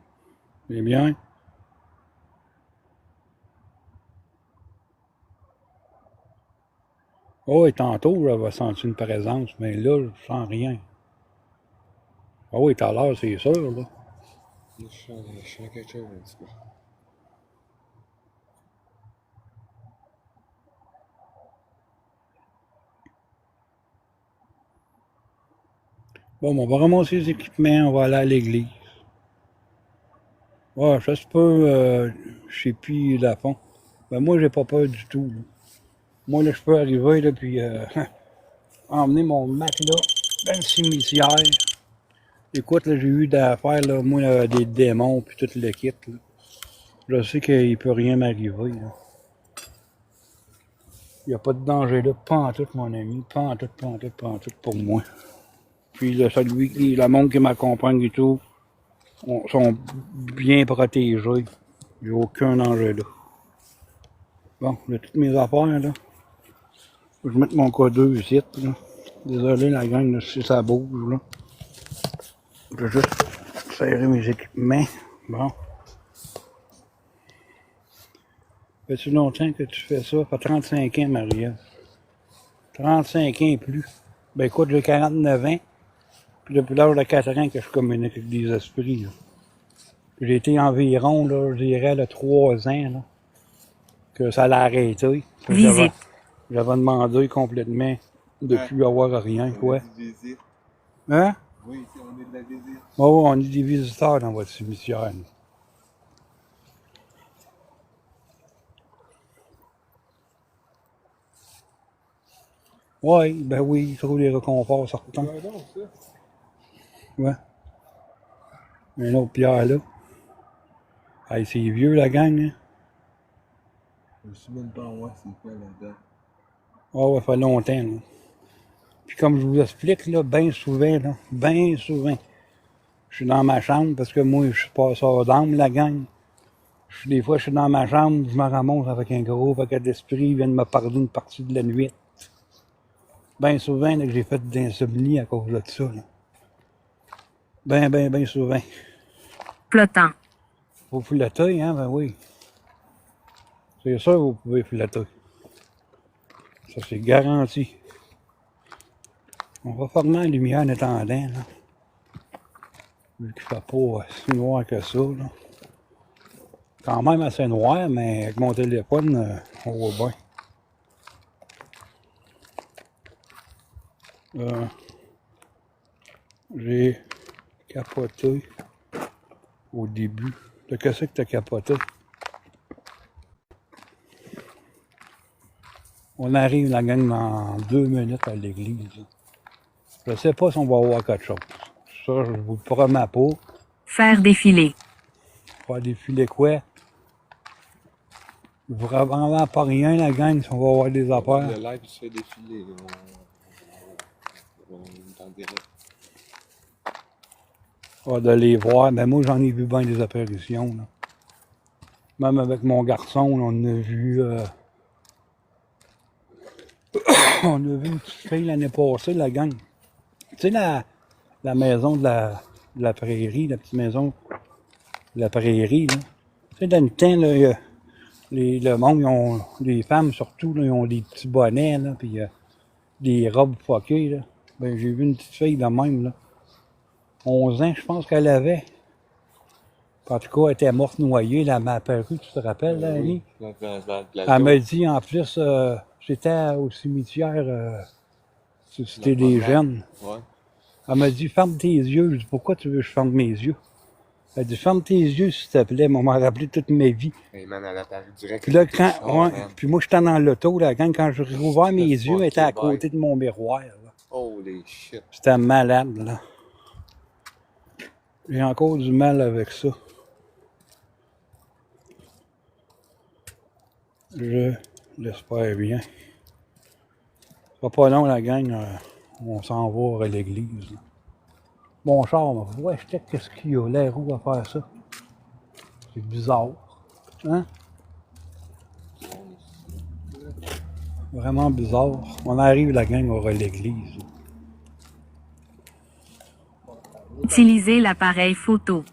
C'est bien. Oh, et tantôt, j'avais senti une présence, mais là, je sens rien. Ah oui, tout à l'heure, c'est sûr, là.
Je sens quelque chose un petit peu.
Bon, on va ramasser les équipements, on va aller à l'église. Ouais, ça se peut, je sais plus la fond. Ben moi, j'ai pas peur du tout, là. Moi, là, je peux arriver, là, puis emmener mon matelas dans le cimetière. Écoute, là, j'ai eu d'affaires, là, moi, des démons, puis tout le kit, là. Je sais qu'il peut rien m'arriver, là. Il n'y a pas de danger là, pas en tout, mon ami, pas en tout, pas en tout, pas en tout pour moi. Puis là, le monde qui m'accompagne et tout, sont bien protégés. J'ai aucun danger là. Bon, j'ai toutes mes affaires, là. Faut que je mette mon code 2 ici, là. Désolé, la gang, là, si ça bouge, là. Je vais juste serrer mes équipements. Bon. Fait-tu longtemps que tu fais ça? Ça fait 35 ans, Maria. 35 ans et plus. Ben écoute, j'ai 49 ans. Puis depuis l'âge de 4 ans que je communique avec des esprits, là. J'ai été environ, là, je dirais, là, 3 ans, là, que ça l'a arrêté.
Visite.
J'avais demandé complètement de plus avoir rien, quoi. Hein?
Oui, on est de la visite.
Oh, on est des visiteurs dans votre cimetière. Oui, ben oui, il trouve des réconforts certains. Ouais. Une autre pierre là. Hey, c'est vieux la gang, hein?
Je suis même pas en moi, c'est quoi là-dedans?
Oh, ouais, ça fait longtemps, là. Puis comme je vous explique, là, bien souvent, je suis dans ma chambre parce que moi, je suis pas ça d'âme, la gang. Des fois, je suis dans ma chambre, je me ramasse avec un gros paquet d'esprit, ils viennent me parler une partie de la nuit. Bien souvent, là, que j'ai fait des insomnies à cause de ça, là. Ben souvent.
Flottant.
Vous flottez, hein? Ben oui. C'est sûr que vous pouvez flotter. Ça, c'est garanti. On va former la lumière en attendant, là. Vu qu'il ne fait pas si noir que ça, là. Quand même assez noir, mais avec mon téléphone, on voit bien. J'ai capoté au début. Qu'est-ce que t'as capoté? On arrive, la gang, dans 2 minutes à l'église. Je sais pas si on va avoir quelque chose. Ça, je vous le promets pas.
Faire défiler.
Faire défiler quoi? Vraiment pas rien, la gang, si on va avoir des affaires.
Le live se fait défiler. On est en direct.
De les voir. Ben moi, j'en ai vu bien des apparitions. Là. Même avec mon garçon, on a vu... on a vu une petite fille l'année passée, la gang. Tu sais, la maison de la prairie, la petite maison de la prairie, là. Tu sais, dans le temps, là, le monde, les femmes surtout, là, ils ont des petits bonnets, là, puis des robes fuckées, là. Ben, j'ai vu une petite fille de même, là. 11 ans, je pense qu'elle avait. En tout cas, elle était morte noyée, là, elle m'a apparu, tu te rappelles, là, Annie? Elle m'a dit, en plus, j'étais au cimetière, c'était des jeunes.
Ouais.
Elle m'a dit, ferme tes yeux. Je dis, pourquoi tu veux que je ferme mes yeux? Elle dit, ferme tes yeux, s'il te plaît. Elle m'a rappelé toute ma vie.
Hey man, elle a apparu direct.
Puis là, quand,
man.
puis moi, j'étais dans l'auto, là, quand j'ai rouvert mes
C'était
yeux, elle était à
fucking
côté de mon miroir, là.
Holy shit.
C'était malade, là. J'ai encore du mal avec ça. Je l'espère bien. Ça va pas long, la gang. On s'en va à l'église. Là. Mon char, ouais, je sais qu'est-ce qu'il y a, l'air où à faire ça. C'est bizarre. Hein? Vraiment bizarre. On arrive, la gang, à l'église.
Utilisez l'appareil photo.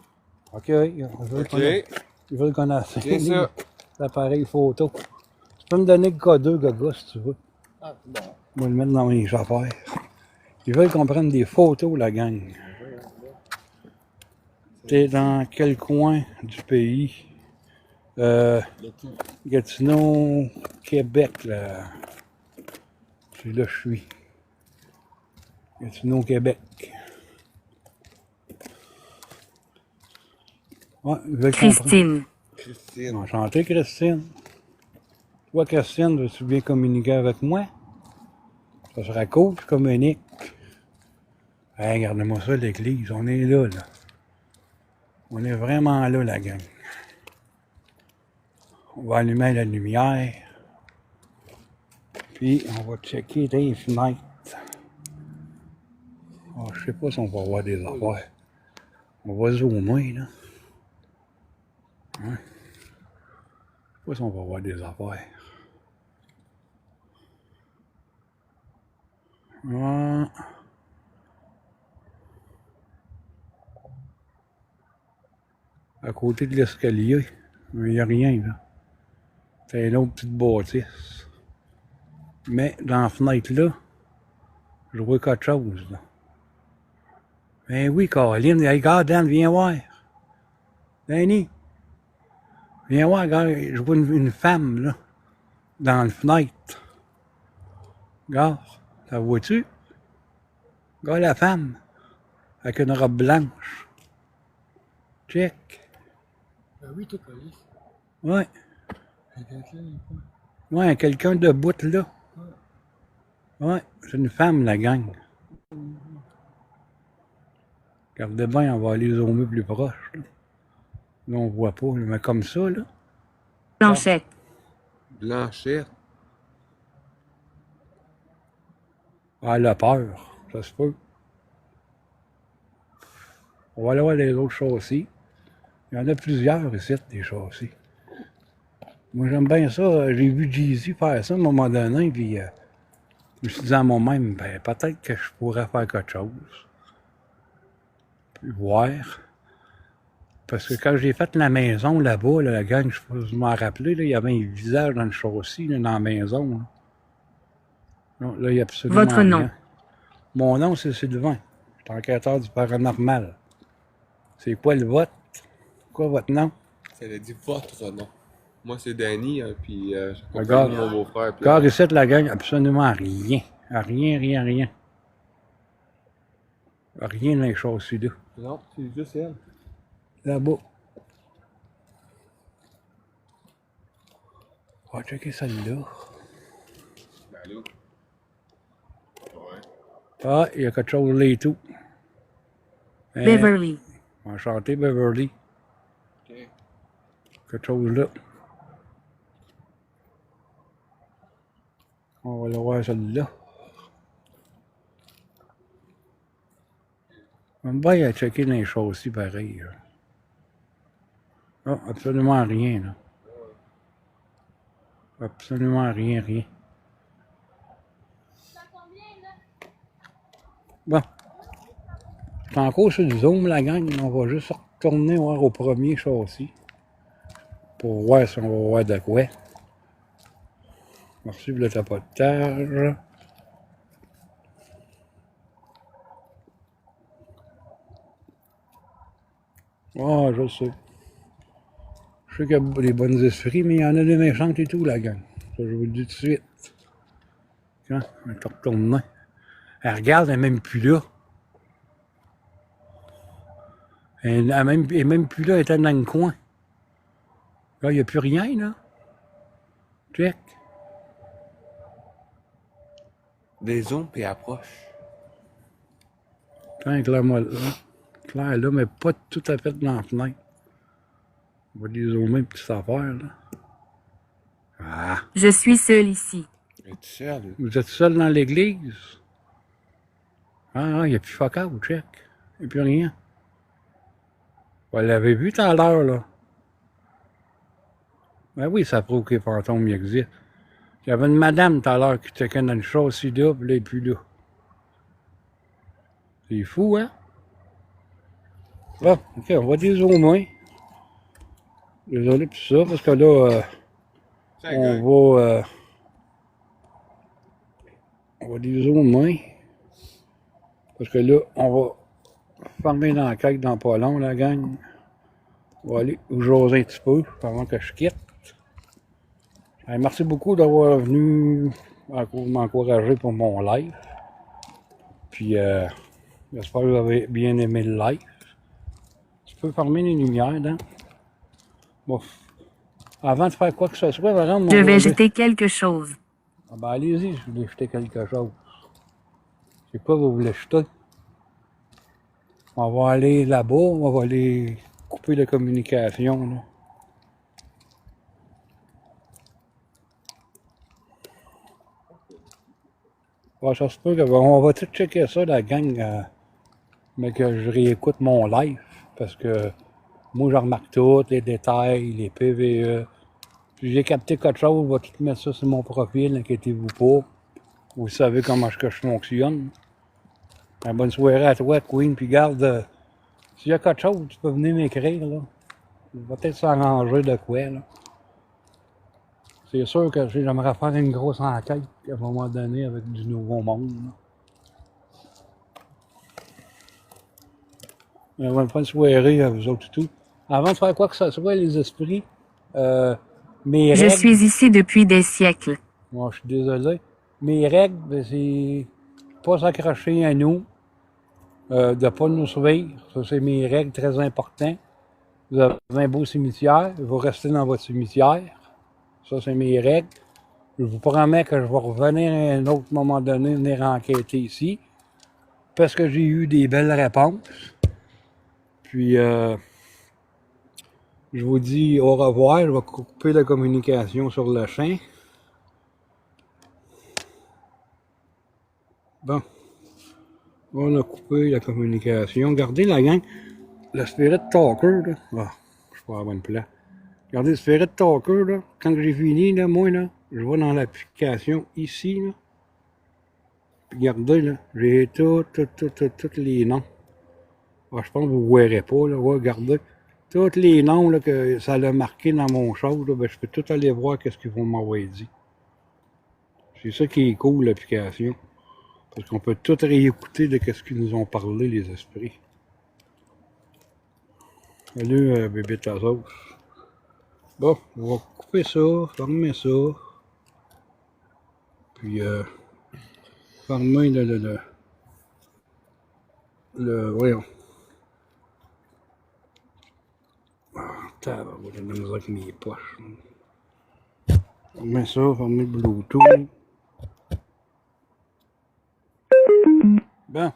OK. Ils veulent qu'on a
C'est ça.
l'appareil photo. Tu peux me donner le K2, Gaga, si tu veux.
Ah, bon.
Je vais le mettre dans mes affaires. Ils veulent qu'on prenne des photos, la gang. T'es dans quel coin du pays? Gatineau, Québec, là. C'est là que je suis. Gatineau, Québec. Ouais, ils veulent qu'on prenne.
Christine.
Christine.
Enchanté, Christine. Toi, Christine, veux-tu bien communiquer avec moi? Ça serait cool, je communique. Hey, regardez-moi ça, l'église. On est là, là. On est vraiment là, la gang. On va allumer la lumière. Puis, on va checker les fenêtres. Oh, je sais pas si on va avoir des affaires. On va zoomer, là. Hein? Je sais pas si on va avoir des affaires. Ouais. À côté de l'escalier, il n'y a rien, là. C'est une autre petite bâtisse. Mais dans la fenêtre-là, je vois quelque chose, là. Ben oui, Caroline, hey, regarde, Dan, viens voir. Danny, viens voir, regarde, je vois une femme, là, dans la fenêtre. Regarde, la vois-tu? Regarde la femme, avec une robe blanche. Check.
Ben oui, t'es collé.
Ouais,
Quelqu'un,
ouais, quelqu'un debout, là. Ouais, c'est une femme, la gang. Regardez bien, on va aller zoomer plus proche, là. Là, on voit pas, mais comme ça, là.
Planchette.
Blanchette.
Ah, elle a peur, ça se peut. On va aller voir les autres châssis. Il y en a plusieurs ici, des châssis. Moi, j'aime bien ça. J'ai vu Jeezy faire ça à un moment donné, puis je me suis dit à moi-même, ben, peut-être que je pourrais faire quelque chose. Puis voir. Parce que quand j'ai fait la maison là-bas, là, la gang, je sais pas si vous m'en rappelez, là, il y avait un visage dans le châssis, là, dans la maison. Là, non, là il y a absolument
Votre nom.
rien. Mon nom, c'est Sylvain. Je suis enquêteur du paranormal. C'est quoi le vote? Quoi votre nom?
Ça a dit votre nom. Moi, c'est Danny, hein, puis
Regarde.
mon beau-frère. Puis,
Car ici, la gang, absolument rien. Rien, rien, rien. Rien dans les châssis là.
non, c'est juste elle.
Là-bas. On va checker celle-là.
Ben là. Ouais.
Ah, il y a quelque chose là et tout.
Beverly.
Enchanté, Beverly.
Ok.
Quelque chose là. On va le voir celui-là. On va bien checker dans les choses aussi pareil. Ah, absolument rien, là. Absolument rien, rien. Bon. C'est encore sur du zoom, la gang. On va juste retourner voir au premier châssis. Pour voir si on va voir de quoi. Merci pour le tapotage. Ah, je sais. Je sais qu'il y a des bonnes esprits, mais il y en a des méchantes et tout, la gang. Ça, je vous le dis tout de suite. Tiens, on va retourner. Elle regarde, elle n'est même plus là. Elle n'est même plus là, elle était dans le coin. Là, il n'y a plus rien, là. Check.
Des zooms et approche.
Tiens, Claire-moi là. Claire là, mais pas tout à fait dans la fenêtre. On va les zoomer une petite affaire, là. Ah.
Je suis seul ici.
Es-tu seul?
Vous êtes seul dans l'église? Ah, il n'y a plus focal, check. Il n'y a plus rien. Vous l'avez vu tout à l'heure, là. Ben oui, ça prouve que les fantômes existent. Il y avait une madame tout à l'heure qui checkait dans le châssis là, puis là, elle n'est plus là. C'est fou, hein? Bon, ok, on va dézoomer. Désolé pour ça, parce que là, on va dézoomer. Parce que là, on va fermer l'enquête dans pas long, la gang. On va aller vous jaser un petit peu avant que je quitte. Allez, merci beaucoup d'avoir venu m'encourager pour mon live. Puis, j'espère que vous avez bien aimé le live. Tu peux fermer les lumières, hein? Bon. Avant de faire quoi que ce soit, par exemple,
Je vais jeter quelque chose.
Ah ben, allez-y, je voulais jeter quelque chose. C'est quoi vous voulez jeter? On va aller là-bas, on va aller couper la communication, là. Ouais, ça se peut on va tout checker ça, la gang, mais que je réécoute mon live, parce que moi, je remarque tout, les détails, les PVE. Si j'ai capté quelque chose, je vais tout mettre ça sur mon profil, n'inquiétez-vous pas. Vous savez comment je fonctionne. Bonne soirée à toi, Queen, puis garde, s'il y a quelque chose, tu peux venir m'écrire, là. On va peut-être s'arranger de quoi, là. C'est sûr que j'aimerais faire une grosse enquête à un moment donné avec du nouveau monde, là. Bonne fin de soirée à vous autres et tout. Avant de faire quoi que ce soit, les esprits, mes
Je
règles...
suis ici depuis des siècles.
Moi, je suis désolé. Mes règles, ben, c'est pas s'accrocher à nous, de pas nous suivre. Ça, c'est mes règles très importantes. Vous avez un beau cimetière, vous restez dans votre cimetière. Ça, c'est mes règles. Je vous promets que je vais revenir à un autre moment donné, venir enquêter ici. Parce que j'ai eu des belles réponses. Puis, je vous dis au revoir. Je vais couper la communication sur le champ. Bon. On a coupé la communication. Regardez la gang. Le Spirit Talker, là. Ah, je vais avoir une place. Regardez le Spirit Talker, là. Quand j'ai fini, là, moi, là, je vais dans l'application ici, là. Puis regardez, là, j'ai tous les noms. Ah, je pense que vous ne verrez pas, là. Ouais, regardez. Tous les noms là, que ça a marqué dans mon show, là, ben, je peux tout aller voir qu'est-ce qu'ils vont m'avoir dit. C'est ça qui est cool, l'application. Parce qu'on peut tout réécouter de ce qu'ils nous ont parlé, les esprits. Salut, bébé Tazos. Bon, on va couper ça, fermer ça. Puis, fermer voyons. Ah, tabarouette, j'ai de la misère avec mes poches. Fermer ça, fermer le Bluetooth. Bon.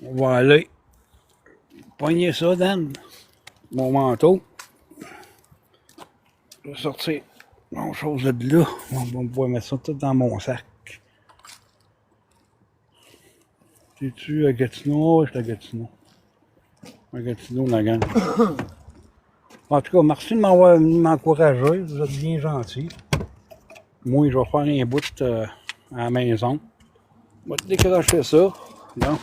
On va aller pogner ça, Dan. Mon manteau. Je vais sortir mon chose de là. On va pouvoir mettre ça tout dans mon sac. T'es-tu à Gatineau? Oui, je suis à Gatineau. À Gatineau, la gang. En tout cas, merci de m'avoir venu m'encourager. Vous êtes bien gentils. Moi, je vais faire un bout à la maison. Je vais décrocher ça. Donc,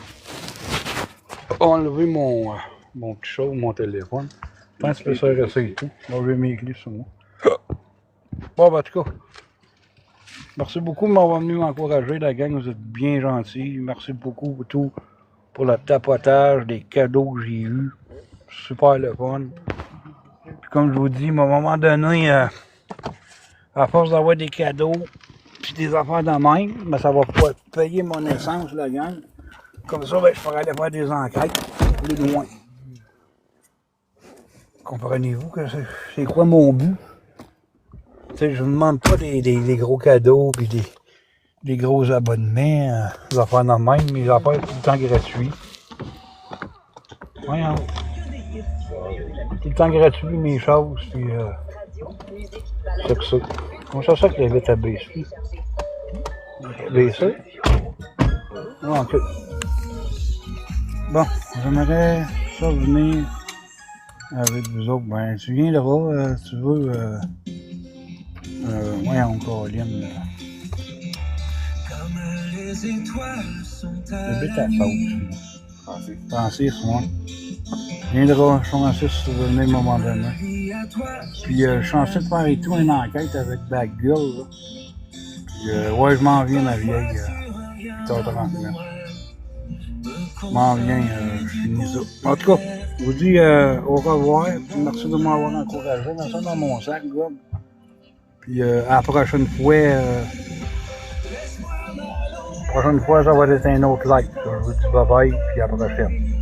enlever mon petit chose, mon téléphone. Je pense que ça peut rester et tout. Là, j'ai mes clés sur moi. Bon, ben, en tout cas, merci beaucoup de m'avoir venu m'encourager, la gang. Vous êtes bien gentils. Merci beaucoup pour tout, pour le tapotage, les cadeaux que j'ai eus. Super le fun. Puis comme je vous dis, à un moment donné, à force d'avoir des cadeaux, puis des affaires de même, ben, ça va pouvoir payer mon essence, la gang. Comme ça, ben, je pourrais aller faire des enquêtes plus loin. Comprenez-vous que c'est quoi mon but? T'sais, je ne demande pas des gros cadeaux puis des gros abonnements, des affaires de même, mais les affaires tout le temps gratuits. Voyons. Tout le temps gratuit, mes choses, puis c'est que ça. Comment ça que j'invite à baisser? Baisser? Ah, ok. Bon, j'aimerais ça venir avec vous autres. Ben, tu viendras, tu veux. Voyons, Caroline. J'habite à Faute. Francis, moi. Viendra, Francis, si tu veux venir à un moment donné. Puis, je suis en train de faire et tout une enquête avec Batgirl, là. Puis, ouais, je m'en viens, ma vieille. 8h30. Je m'en viens, je finis ça. En tout cas, je vous dis au revoir. Merci de m'avoir encouragé. Mets ça dans mon sac, gars. Puis à la prochaine fois, ça va être un autre like. Je vous dis bye bye, puis à la prochaine.